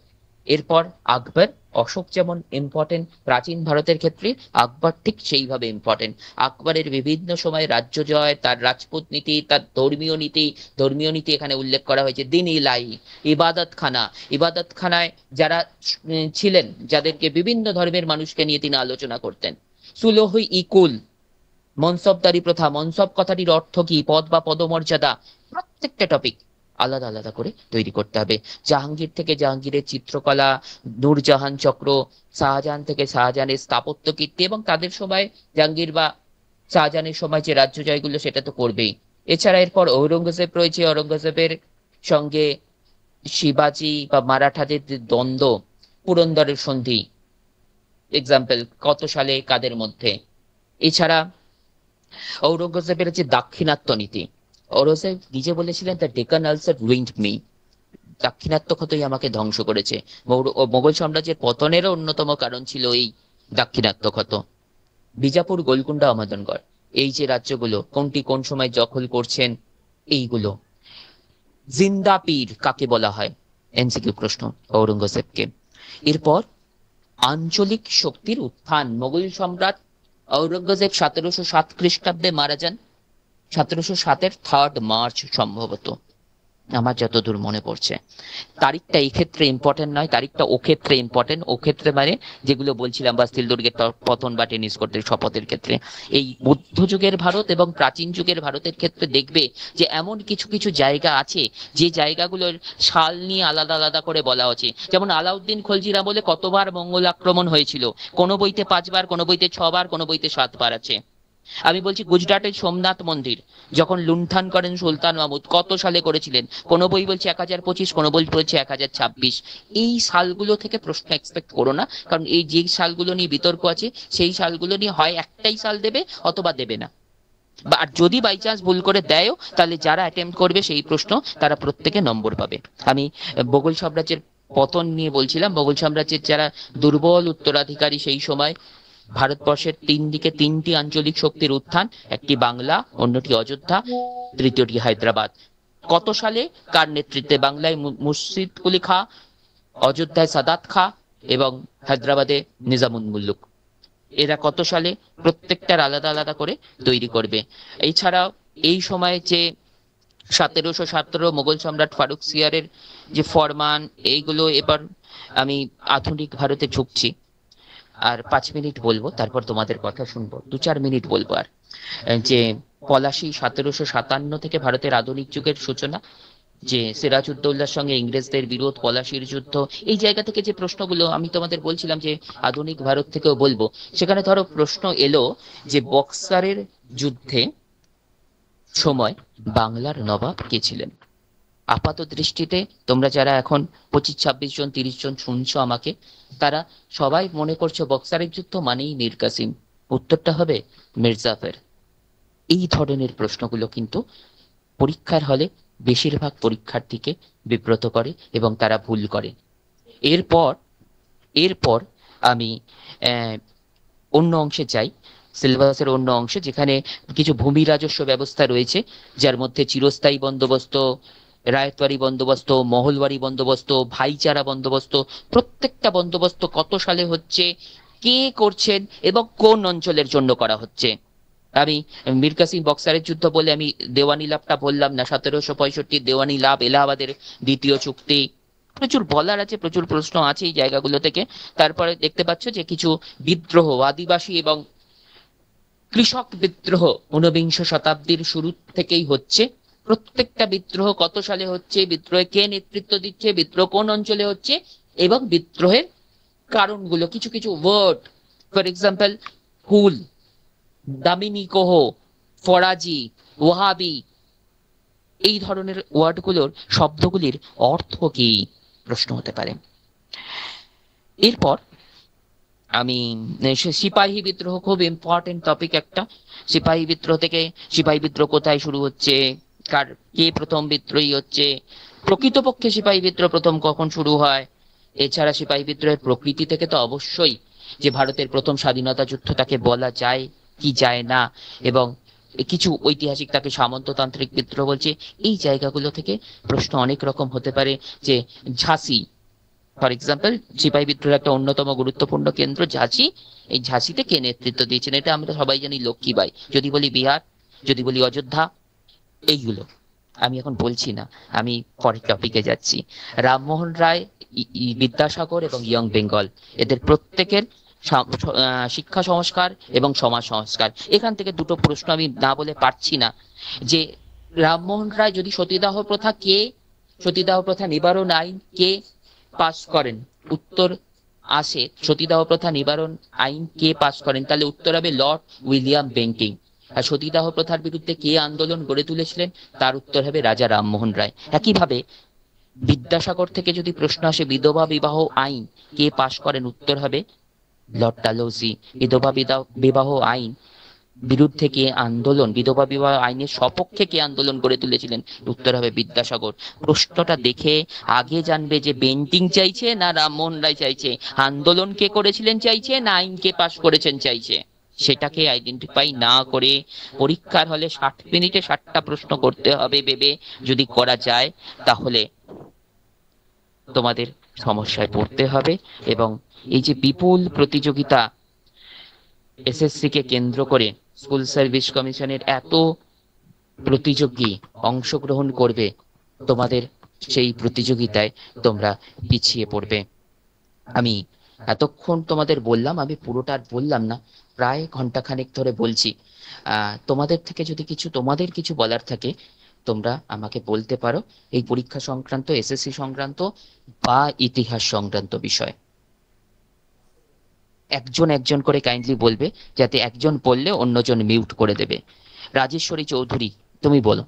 এরপর আকবর, অশোক যেমন ইম্পর্টেন্ট প্রাচীন ভারতের ক্ষেত্রে, আকবর ঠিক সেইভাবে ইম্পর্টেন্ট। আকবরের বিভিন্ন সময় রাজ্য জয়, তার রাজপুত নীতি, তার ধর্মীয় নীতি, ধর্মীয় নীতি এখানে উল্লেখ করা হয়েছে। দিন ইলাহি, ইবাদত খানা, ইবাদত খানায় যারা ছিলেন, যাদেরকে বিভিন্ন ধর্মের মানুষকে নিয়ে তিনি আলোচনা করতেন। সুলহ ইকুল, মনসবদারি প্রথা, মনসব কথাটির অর্থ কি, পদ বা পদমর্যাদা, প্রত্যেকটা টপিক আলাদা আলাদা করে তৈরি করতে হবে। জাহাঙ্গীর থেকে জাহাঙ্গীরের চিত্রকলা, নূরজাহান চক্র, শাহজাহান থেকে শাহজাহানের স্থাপত্য কীর্তি, এবং তাদের সময় জাহাঙ্গীর বা শাহজাহানের সময় যে রাজ্য জয়গুলো, সেটা তো করবেই। এছাড়া এরপর ঔরঙ্গজেব রয়েছে, ঔরঙ্গজেবের সঙ্গে শিবাজি বা মারাঠাদের যে দ্বন্দ্ব, পুরন্দরের সন্ধি, এক্সাম্পল কত সালে, কাদের মধ্যে। এছাড়া ঔরঙ্গজেবের যে দাক্ষিণাত্য নীতি, ঔরঙ্গজেব নিজে বলেছিলেন, the Deccan ulcer ruined me, দাক্ষিণাত্য ক্ষতই আমাকে ধ্বংস করেছে। মোগল সাম্রাজ্যের পতনেরও অন্যতম কারণ ছিল এই দাক্ষিণাত্য ক্ষত। বিজাপুর, গোলকুন্ডা, অহমদনগড়, এই যে রাজ্যগুলো কোনটি কোন সময় দখল করছেন, এইগুলো। জিন্দা পীর কাকে বলা হয়, এমসিকিউ প্রশ্ন ঔরঙ্গজেবকে। এরপর আঞ্চলিক শক্তির উত্থান, মোগল সম্রাট ঔরঙ্গজেব 1707 খ্রিস্টাব্দে মারা যান, 1707-এর 3 মার্চ সম্ভবত, আমার যতদূর মনে পড়ছে। তারিখটা এই ক্ষেত্রে ইম্পর্টেন্ট নয়, তারিখটা ও ক্ষেত্রে ইম্পর্টেন্ট। ও ক্ষেত্রে মানে যেগুলো বলছিলাম, বাস্তিল দুর্গের পতন বা টেনিস কোর্টের শপথের ক্ষেত্রে। এই মধ্যযুগের ভারত এবং প্রাচীন যুগের ভারতের ক্ষেত্রে দেখবে যে এমন কিছু কিছু জায়গা আছে, যে জায়গাগুলোর সাল নিয়ে আলাদা আলাদা করে বলা হচ্ছে। যেমন আলাউদ্দিন খলজিরা বলে কতবার মঙ্গল আক্রমণ হয়েছিল, কোনো বইতে 5 বার, কোনো বইতে 6 বার, কোনো বইতে 7 বার আছে। আমি বলছি গুজরাটের সোমনাথ মন্দির যখন লুণ্ঠন করেন সুলতান মাহমুদ, কত সালে করেছিলেন, কোনো বই বলছে 1025, কোনো বই বলছে 1026। এই সালগুলো থেকে প্রশ্ন এক্সপেক্ট করো না, কারণ এই যে সালগুলো নিয়ে বিতর্ক আছে, সেই সালগুলো নিয়ে হয় একটাই সাল দেবে অথবা দেবে না। বা আর যদি বাই চান্স ভুল করে দেয়ও, তাহলে যারা অ্যাটেম্প করবে সেই প্রশ্ন, তারা প্রত্যেকে নম্বর পাবে। আমি মোগল সাম্রাজ্যের পতন নিয়ে বলছিলাম। মোগল সাম্রাজ্যের যারা দুর্বল উত্তরাধিকারী সেই সময়, ভারতবর্ষের 3 দিকে 3টি আঞ্চলিক শক্তির উত্থান, একটি বাংলা, অন্যটি অযোধ্যা, তৃতীয়টি হায়দ্রাবাদ। কত সালে, কার নেতৃত্বে? বাংলায় মুর্শিদ কুলি খা, অযোধ্যায় সাদাত খা, এবং হায়দ্রাবাদে নিজামুল মুল্লুক। এরা কত সালে, প্রত্যেকটার আলাদা আলাদা করে তৈরি করবে। এছাড়াও এই সময় যে 1717 মোগল সম্রাট ফারুক সিয়ারের যে ফরমান, এইগুলো। এবার আমি আধুনিক ভারতে ঝুঁকছি, আর 5 মিনিট বলবো, তারপর তোমাদের কথা শুনবো, 2-4 মিনিট বলবো। আর যে পলাশী, 1757 থেকে ভারতের আধুনিক যুগের সূচনা, যে সিরাজউদ্দৌলার সঙ্গে ইংরেজদের বিরোধ, পলাশীর যুদ্ধ, এই জায়গা থেকে যে প্রশ্নগুলো আমি তোমাদের বলছিলাম যে আধুনিক ভারত থেকেও বলবো, সেখানে ধরো প্রশ্ন এলো যে বক্সারের যুদ্ধে সময় বাংলার নবাব কে ছিলেন? আপাত দৃষ্টিতে তোমরা যারা এখন 25, 26 জন, 30 জন শুনছো আমাকে, তারা সবাই মনে করছো বক্সারের যুদ্ধ মানেই মীর কাসিম। উত্তরটা হবে মির্জাফর। এই ধরনের প্রশ্নগুলো কিন্তু পরীক্ষার হলে বেশিরভাগ পরীক্ষার্থীকে বিব্রত করে এবং তারা ভুল করে। এরপর এরপর আমি অন্য অংশে যাই, সিলেবাসের অন্য অংশে, যেখানে কিছু ভূমি রাজস্ব ব্যবস্থা রয়েছে, যার মধ্যে চিরস্থায়ী বন্দোবস্ত, রায়তওয়ারি বন্দোবস্ত, মহলওয়ারি বন্দোবস্ত, ভাইচারা বন্দোবস্ত। প্রত্যেকটা বন্দোবস্ত কত সালে হচ্ছে, কে করছেন, এবং কোন অঞ্চলের জন্য করা হচ্ছে। আমি মীর কাসিম বক্সারের যুদ্ধ বলে আমি দেওয়ানি লাভটা বললাম না। 1765 দেওয়ানি লাভ, এলাহাবাদের দ্বিতীয় চুক্তি, প্রচুর বলার আছে, প্রচুর প্রশ্ন আছে এই জায়গাগুলো থেকে। তারপরে দেখতে পাচ্ছ যে কিছু বিদ্রোহ, আদিবাসী এবং কৃষক বিদ্রোহ 19 শতাব্দীর শুরু থেকেই হচ্ছে। প্রত্যেকটা বিদ্রোহ কত সালে হচ্ছে, বিদ্রোহে কে নেতৃত্ব দিচ্ছে, বিদ্রোহ কোন অঞ্চলে হচ্ছে, এবং বিদ্রোহের কারণগুলো। কিছু কিছু ওয়ার্ড, ফর এক্সাম্পল হুল, দামিনী কোহ, ফরাজি, ওয়াহাবি, এই ধরনের ওয়ার্ডগুলোর শব্দগুলির অর্থ কি প্রশ্ন হতে পারে। এরপর আমি সিপাহী বিদ্রোহ খুব ইম্পর্টেন্ট টপিক একটা। সিপাহী বিদ্রোহ থেকে সিপাহী বিদ্রোহ কোথায় শুরু হচ্ছে, কে প্রথম বিদ্রোহী হচ্ছে, প্রকৃতপক্ষে সিপাহী বিদ্রোহ প্রথম কখন শুরু হয়, এছাড়া সিপাহী বিদ্রোহের প্রকৃতি থেকে তো অবশ্যই যে ভারতের প্রথম স্বাধীনতা যুদ্ধ তাকে বলা যায় কি যায় না, এবং কিছু ঐতিহাসিক তাকে সামন্ততান্ত্রিক বিদ্রোহ বলছে। এই জায়গাগুলো থেকে প্রশ্ন অনেক রকম হতে পারে। যে ঝাঁসি ফর এক্সাম্পল, সিপাহী বিদ্রোহের একটা অন্যতম গুরুত্বপূর্ণ কেন্দ্র ঝাঁসি। এই ঝাঁসিতে কে নেতৃত্ব দিয়েছেন, এটা আমরা সবাই জানি লক্ষ্মীবাই। যদি বলি বিহার, যদি বলি অযোধ্যা, এইগুলো আমি এখন বলছি না, আমি পরের টপিকে যাচ্ছি। রামমোহন রায়, বিদ্যাসাগর এবং ইয়ং বেঙ্গল, এদের প্রত্যেকের শিক্ষা সংস্কার এবং সমাজ সংস্কার। এখান থেকে দুটো প্রশ্ন আমি না বলে পারছি না। যে রামমোহন রায় যদি সতীদাহ প্রথা নিবারণ আইন কে পাস করেন, উত্তর আসে সতীদাহ প্রথা নিবারণ আইন কে পাস করেন, তাহলে উত্তর হবে লর্ড উইলিয়াম বেন্টিং। আর সতীদাহ প্রথার বিরুদ্ধে কে আন্দোলন গড়ে তুলেছিলেন, তার উত্তর হবে রাজা রামমোহন রায়। একইভাবে বিদ্যাসাগর থেকে যদি প্রশ্ন আসে বিধবা বিবাহ আইন কে পাশ করেন, উত্তর হবে লর্ড ডালহৌসি। বিধবা বিবাহ আইন বিরুদ্ধে কে আন্দোলন, বিধবা বিবাহ আইনের সপক্ষে কে আন্দোলন গড়ে তুলেছিলেন, উত্তর হবে বিদ্যাসাগর। প্রশ্নটা দেখে আগে জানবে যে বেন্টিং চাইছে না রামমোহন রায় চাইছে, আন্দোলন কে করেছিলেন চাইছে না আইন কে পাশ করেছেন চাইছে। সেটাকে আইডেন্টিফাই না করে পরীক্ষার হলে 60 মিনিটে 60টা প্রশ্ন করতে হবে ভেবে যদি করা যায়, তাহলে তোমাদের সমস্যায় পড়তে হবে। এবং এই যে বিপুল প্রতিযোগিতা এসএসসি কে কেন্দ্র করে, স্কুল সার্ভিস কমিশনের এত প্রতিযোগী অংশগ্রহণ করবে, তোমাদের সেই প্রতিযোগিতায় তোমরা পিছিয়ে পড়বে। আমি এতক্ষণ তোমাদের বললাম, আমি পুরোটা আর বললাম না, প্রায় ঘন্টাখানেক ধরে বলছি। তোমাদের থেকে যদি তোমাদের কিছু বলার থাকে, তোমরা আমাকে বলতে পারো এই পরীক্ষা সংক্রান্ত, এসএসসি সংক্রান্ত বা ইতিহাস সংক্রান্ত বিষয়। একজন একজন করে কাইন্ডলি বলবে, যাতে একজন বললে অন্যজন মিউট করে দেবে। রাজেশ্বরী চৌধুরী, তুমি বলো।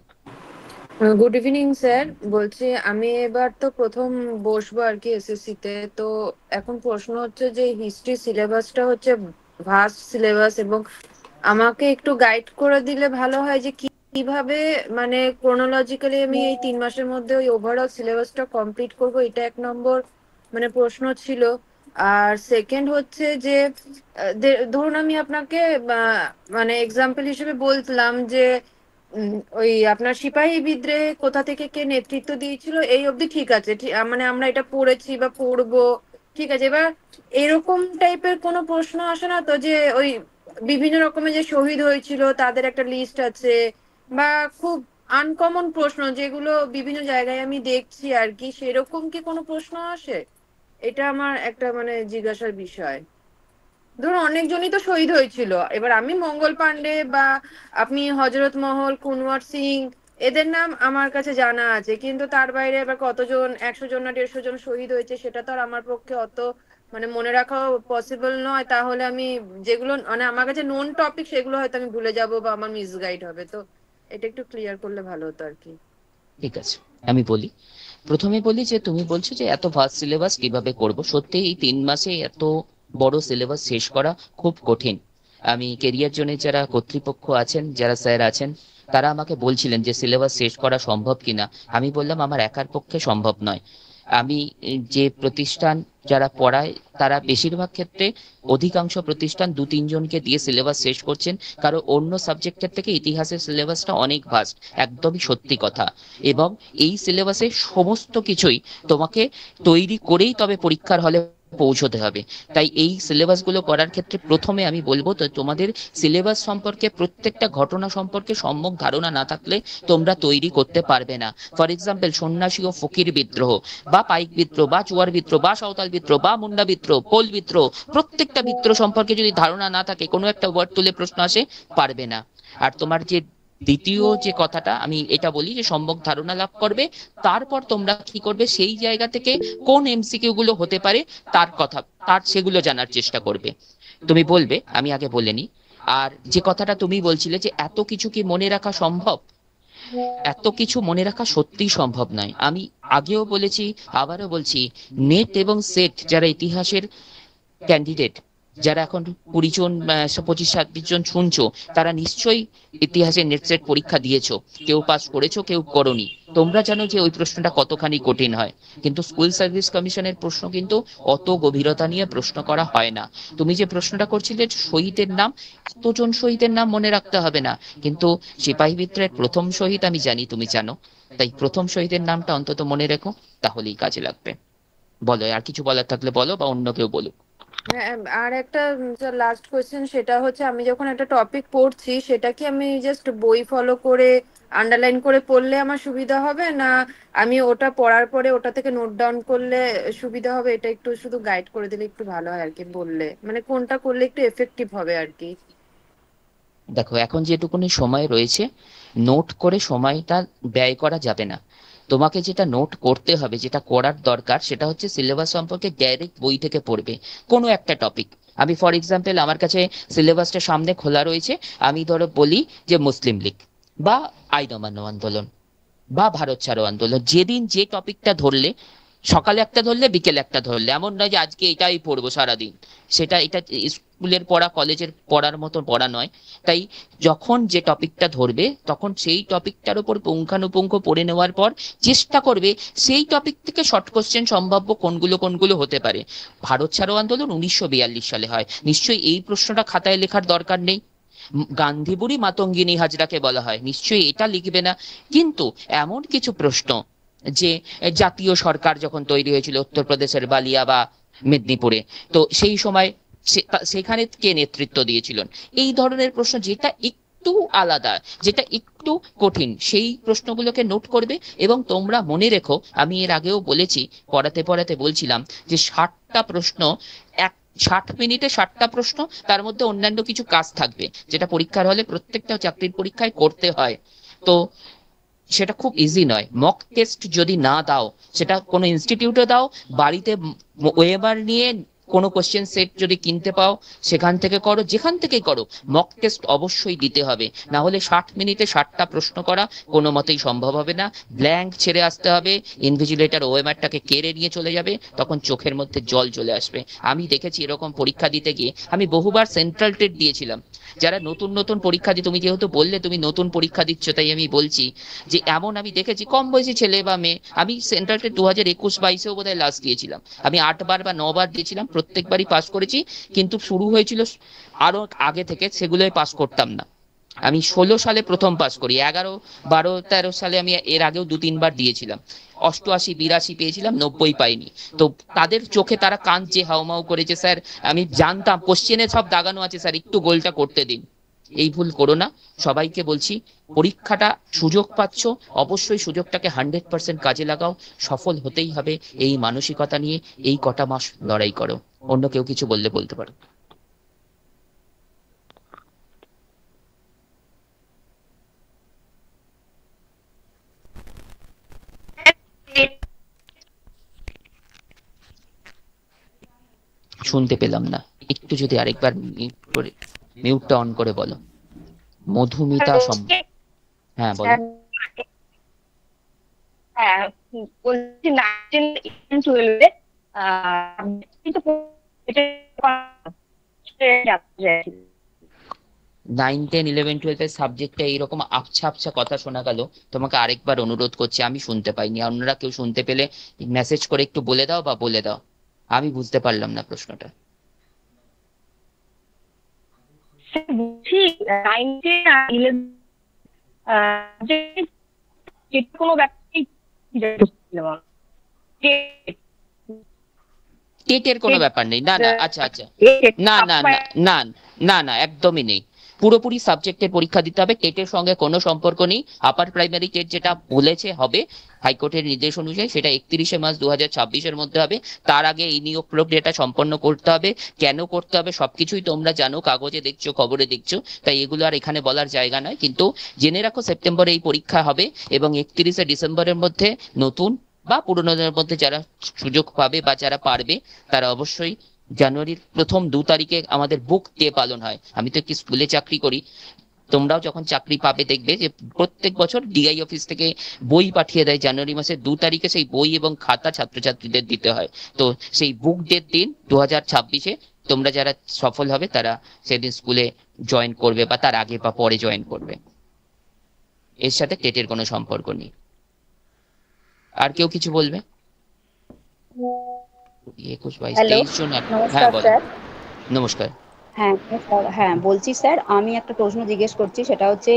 গুড ইভিনিং স্যার, বলছি আমি এবার তো প্রথম বসবো আর কি এসএসসি তে। তো এখন প্রশ্ন হচ্ছে যে হিস্ট্রি সিলেবাসটা হচ্ছে ভাস্ট সিলেবাস, এবং আমাকে একটু গাইড করে দিলে ভালো হয় যে কিভাবে মানে ক্রোনোলজিক্যালি আমি এই 3 মাসের মধ্যে ওই ওভারঅল সিলেবাসটা কমপ্লিট করব। এটা এক নম্বর মানে প্রশ্ন ছিল। আর সেকেন্ড হচ্ছে যে ধরুন আমি আপনাকে মানে এক্সাম্পল হিসেবে বললাম যে ওই আপনার সিপাহী বিদ্রোহে কোথা থেকে কে নেতৃত্ব দিয়েছিল এই অবধি ঠিক আছে, মানে আমরা এটা পড়েছি বা পড়বো, ঠিক আছে। এবার এরকম টাইপের কোনো প্রশ্ন আসে না তো যে ওই বিভিন্ন রকমের যে শহীদ হয়েছিল তাদের একটা লিস্ট আছে, বা খুব আনকমন প্রশ্ন যেগুলো বিভিন্ন জায়গায় আমি দেখছি আর কি, সেরকম কি কোনো প্রশ্ন আসে? এটা আমার একটা মানে জিজ্ঞাসার বিষয়। ধরুন অনেকজনই তো শহীদ হয়েছিল, এবার আমি মঙ্গল পান্ডে বা আপনি হজরত মহল, কুনওয়ার সিং, এদের নাম আমার কাছে জানা আছে, কিন্তু তার বাইরে এবার কতজন 100 জন না 150 জন শহীদ হয়েছে সেটা তো আর আমার পক্ষে অত মানে মনে রাখাও পসিবল নয়। তাহলে আমি যেগুলো মানে আমার কাছে নোন টপিক সেগুলো হয়তো আমি ভুলে যাব বা আমার মিসগাইড হবে। তো এটা একটু ক্লিয়ার করলে ভালো হতো আর কি। ঠিক আছে, আমি বলি। প্রথমে বলি যে তুমি বলছো যে এত ভাস্ট সিলেবাস কিভাবে করব। সত্যি এই 3 মাসে এত বড় সিলেবাস শেষ করা খুব কঠিন। আমি কেরিয়ার জোনে যারা কর্তৃপক্ষ আছেন, যারা স্যার আছেন, তারা আমাকে বলছিলেন যে সিলেবাস শেষ করা সম্ভব কিনা। আমি বললাম আমার একার পক্ষে সম্ভব নয়। আমি যে প্রতিষ্ঠান যারা পড়ায়, তারা বেশিরভাগ ক্ষেত্রে অধিকাংশ প্রতিষ্ঠান 2-3 জনকে দিয়ে সিলেবাস শেষ করছেন, কারণ অন্য সাবজেক্টের থেকে ইতিহাসের সিলেবাসটা অনেক ভাস্ট, একদমই সত্যি কথা। এবং এই সিলেবাসে সমস্ত কিছুই তোমাকে তৈরি করেই তবে পরীক্ষার হলে পৌঁছতে হবে। তাই এই সিলেবাসগুলো করার ক্ষেত্রে প্রথমে আমি বলবো, তো তোমাদের সিলেবাস সম্পর্কে প্রত্যেকটা ঘটনা সম্পর্কে সম্যক ধারণা না থাকলে তোমরা তৈরি করতে পারবে না। ফর এক্সাম্পল, সন্ন্যাসী ও ফকির বিদ্রোহ বা পাইক বিদ্রোহ বা চুয়ার বিদ্রোহ বা সাঁওতাল বিদ্রোহ বা মুন্ডা বিদ্রোহ, কোল বিদ্রোহ, প্রত্যেকটা বিদ্রোহ সম্পর্কে যদি ধারণা না থাকে, কোনো একটা ওয়ার্ড তুলে প্রশ্ন আসে, পারবে না। আর তোমার যে দ্বিতীয় যে কথাটা আমি এটা বলি, যে সম্যক ধারণা লাভ করবে, তারপর তোমরা কি করবে, সেই জায়গা থেকে কোন এমসিকিউ গুলো হতে পারে তার সেগুলো জানার চেষ্টা করবে। তুমি বলবে, আমি আগে বলে নি। আর যে কথাটা তুমি বলছিলে যে এত কিছু কি মনে রাখা সম্ভব, এত কিছু মনে রাখা সত্যিই সম্ভব নয়। আমি আগেও বলেছি, আবারও বলছি, নেট এবং সেট যারা ইতিহাসের ক্যান্ডিডেট, যারা এখন 20 জন 25-26 জন শুনছো, তারা নিশ্চয়ই ইতিহাসের নেট সেট পরীক্ষা দিয়েছো, কেউ পাস করেছো কেউ করোনি। তোমরা জানো যে ওই প্রশ্নটা কতখানি কঠিন হয়, কিন্তু স্কুল সার্ভিস কমিশনের প্রশ্ন কিন্তু অত গভীরতা নিয়ে প্রশ্ন করা হয় না। তুমি যে প্রশ্নটা করছিলে শহীদের নাম, এতজন শহীদের নাম মনে রাখতে হবে না, কিন্তু সিপাহী বিদ্রোহের প্রথম শহীদ আমি জানি তুমি জানো, তাই প্রথম শহীদের নামটা অন্তত মনে রেখো, তাহলেই কাজে লাগবে। বলো, আর কিছু বলার থাকলে বলো, বা অন্য কেউ বলুক। হ্যাঁ, আর একটা লাস্ট কোয়েশ্চেন, সেটা হচ্ছে আমি যখন একটা টপিক পড়ছি সেটা কি আমি জাস্ট বই ফলো করে আন্ডারলাইন করে পড়লে আমার সুবিধা হবে, না আমি ওটা পড়ার পরে ওটা থেকে নোট ডাউন করলে সুবিধা হবে? এটা একটু শুধু গাইড করে দিলে একটু ভালো হয় আর কি, বললে মানে কোনটা করলে একটু এফেক্টিভ হবে আর কি। দেখো, এখন যেটুকুনি সময় রয়েছে, নোট করে সময়টা ব্যয় করা যাবে না। তোমাকে যেটা নোট করতে হবে, যেটা করার দরকার, সেটা হচ্ছে সিলেবাস সম্পর্কে ডাইরেক্ট বই থেকে পড়বে কোনো একটা টপিক। আমি ফর এক্সাম্পল, আমার কাছে সিলেবাসটা সামনে খোলা রয়েছে, আমি ধরো বলি যে মুসলিম লীগ বা আইন অমান্য আন্দোলন বা ভারত ছাড়ো আন্দোলন, যেদিন যে টপিকটা ধরলে, সকালে একটা ধরলে বিকেলে একটা ধরলে, এমন নয় যে আজকে এটাই পড়বো সারাদিন। এটা স্কুলের পড়া কলেজের পড়ার মতো পড়া নয়। তাই যখন যে টপিকটা ধরবে তখন সেই টপিকটার উপর পুঙ্খানুপুঙ্খ পড়ে নেওয়ার পর চেষ্টা করবে সেই টপিক থেকে শর্ট কোশ্চেন সম্ভাব্য কোনগুলো কোনগুলো হতে পারে। ভারত ছাড়ো আন্দোলন 1942 সালে হয়, নিশ্চয়ই এই প্রশ্নটা খাতায় লেখার দরকার নেই। গান্ধী বুড়ি মাতঙ্গিনী হাজরাকে বলা হয়, নিশ্চয়ই এটা লিখবে না। কিন্তু এমন কিছু প্রশ্ন, যে জাতীয় সরকার যখন তৈরি হয়েছিল উত্তরপ্রদেশের বালিয়া বা মেদিনীপুরে, তো সেই সময় সেখানে কে নেতৃত্ব দিয়েছিলেন, এই ধরনের প্রশ্ন যেটা একটু আলাদা, যেটা একটু কঠিন, সেই প্রশ্নগুলোকে নোট করবে। এবং তোমরা মনে রেখো, আমি এর আগেও বলেছি, পড়াতে পড়াতে বলছিলাম যে 60টা প্রশ্ন, এক 60 মিনিটে 60টা প্রশ্ন, তার মধ্যে অন্যান্য কিছু কাজ থাকবে, যেটা পরীক্ষার হলে প্রত্যেকটা চাকরির পরীক্ষায় করতে হয়। তো সেটা খুব ইজি নয়। মক টেস্ট যদি না দাও, সেটা কোনো ইনস্টিটিউটে দাও, বাড়িতে ওয়েবার নিয়ে কোনো কোশ্চেন সেট যদি কিনতে পাও সেখান থেকে করো, যেখান থেকেই করো, মক টেস্ট অবশ্যই দিতে হবে। না হলে 60 মিনিটে 60টা প্রশ্ন করা কোনো মতেই সম্ভব হবে না। ব্ল্যাঙ্ক ছেড়ে আসতে হবে, ইনভিজিলেটর ওয়েমারটাকে কেড়ে নিয়ে চলে যাবে, তখন চোখের মধ্যে জল চলে আসবে। আমি দেখেছি এরকম পরীক্ষা দিতে গিয়ে, আমি বহুবার সেন্ট্রাল টেট দিয়েছিলাম। যারা নতুন নতুন পরীক্ষা দিয়ে, তুমি যেহেতু বললে তুমি নতুন পরীক্ষা দিচ্ছ, তাই আমি বলছি যে এমন আমি দেখেছি কম বয়সী ছেলে বা মেয়ে, আমি সেন্ট্রাল টেট 2021-22-এও বোধহয় লাস্ট দিয়েছিলাম, আমি 8বার বা 9বার দিয়েছিলাম, প্রত্যেকবারই পাস করেছি। কিন্তু শুরু হয়েছিল আরো আগে থেকে, সেগুলোই পাস করতাম না। আমি 16 সালে প্রথম পাস করি, 11, 12, 13 সালে আমি এর আগেও 2-3বার দিয়েছিলাম, 88, 82 পেয়েছিলাম, 90 পাইনি। তো তাদের চোখে তারা কাঁদছে, হাউমাউ করেছে, স্যার আমি জানতাম কোশ্চেনে সব দাগানো আছে স্যার, একটু গোলটা করতে দিন। এই ভুল করো না। সবাইকে বলছি, পরীক্ষাটা সুযোগ পাচ্ছ, অবশ্যই সুযোগটাকে 100% কাজে লাগাও, সফল হতেই হবে। এই মানসিকতা নিয়ে এই কটা মাস লড়াই করো। অন্য কেউ কিছু বললে বলতে পারো। শুনতে পেলাম না, একটু যদি আরেকবার মিউটটা অন করে বলো। মধুমিতা হ্যাঁ বলো। হ্যাঁ, বলছি 19-12 কিন্তু 9, 10, 11, 12 সাবজেক্টে এইরকম আবছা আবছা কথা শোনা গেল, তোমাকে আরেকবার অনুরোধ করছি, আমি শুনতে পাইনি, অন্যরা কেউ শুনতে পেলে মেসেজ করে একটু বলে দাও, বা বলে দাও, আমি বুঝতে পারলাম না প্রশ্নটা। বলছি 9-10-11 কোনো ব্যাপার টেটের কোনো ব্যাপার নেই, না না, আচ্ছা আচ্ছা, না না না না, না না, একদমই নেই। পুরোপুরি সাবজেক্টের পরীক্ষা দিতে হবে, টেটের সঙ্গে কোনো সম্পর্ক নেই। আপার প্রাইমারি টেট যেটা বলেছে হবে হাইকোর্টের নির্দেশ অনুযায়ী, সেটা 31 মার্চ 2026-এর মধ্যে হবে। তার আগে এই নিয়োগ প্রক্রিয়াটা সম্পন্ন করতে হবে। কেন করতে হবে সবকিছুই তোমরা জানো, কাগজে দেখছো, খবরে দেখছো, তাই এগুলো আর এখানে বলার জায়গা নয়। কিন্তু জেনে রাখো, সেপ্টেম্বরে এই পরীক্ষা হবে, এবং 31 ডিসেম্বরের মধ্যে নতুন বা পুরনোদের মধ্যে যারা সুযোগ পাবে বা যারা পারবে, তারা অবশ্যই জানুয়ারির প্রথম 2 তারিখে আমাদের বুক ডে পালন হয়। আমি তো একটি স্কুলে চাকরি করি, তোমরাও যখন চাকরি পাবে দেখবে যে প্রত্যেক বছর ডিআই অফিস থেকে বই পাঠিয়ে দেয়, জানুয়ারি মাসের 2 তারিখে সেই বই এবং খাতা ছাত্রছাত্রীদের দিতে হয়। তো সেই বুক ডের দিন 2026-এ তোমরা যারা সফল হবে তারা সেদিন স্কুলে জয়েন করবে, বা তার আগে বা পরে জয়েন করবে। এর সাথে টেটের কোনো সম্পর্ক নেই। আর কেউ কিছু বলবে? 21, 22, হ্যালো 23 জন। হ্যাঁ নমস্কার বলো। স্যার। নমস্কার। হ্যাঁ নমস্কার। হ্যাঁ বলছি স্যার, আমি একটা প্রশ্ন জিজ্ঞেস করছি, সেটা হচ্ছে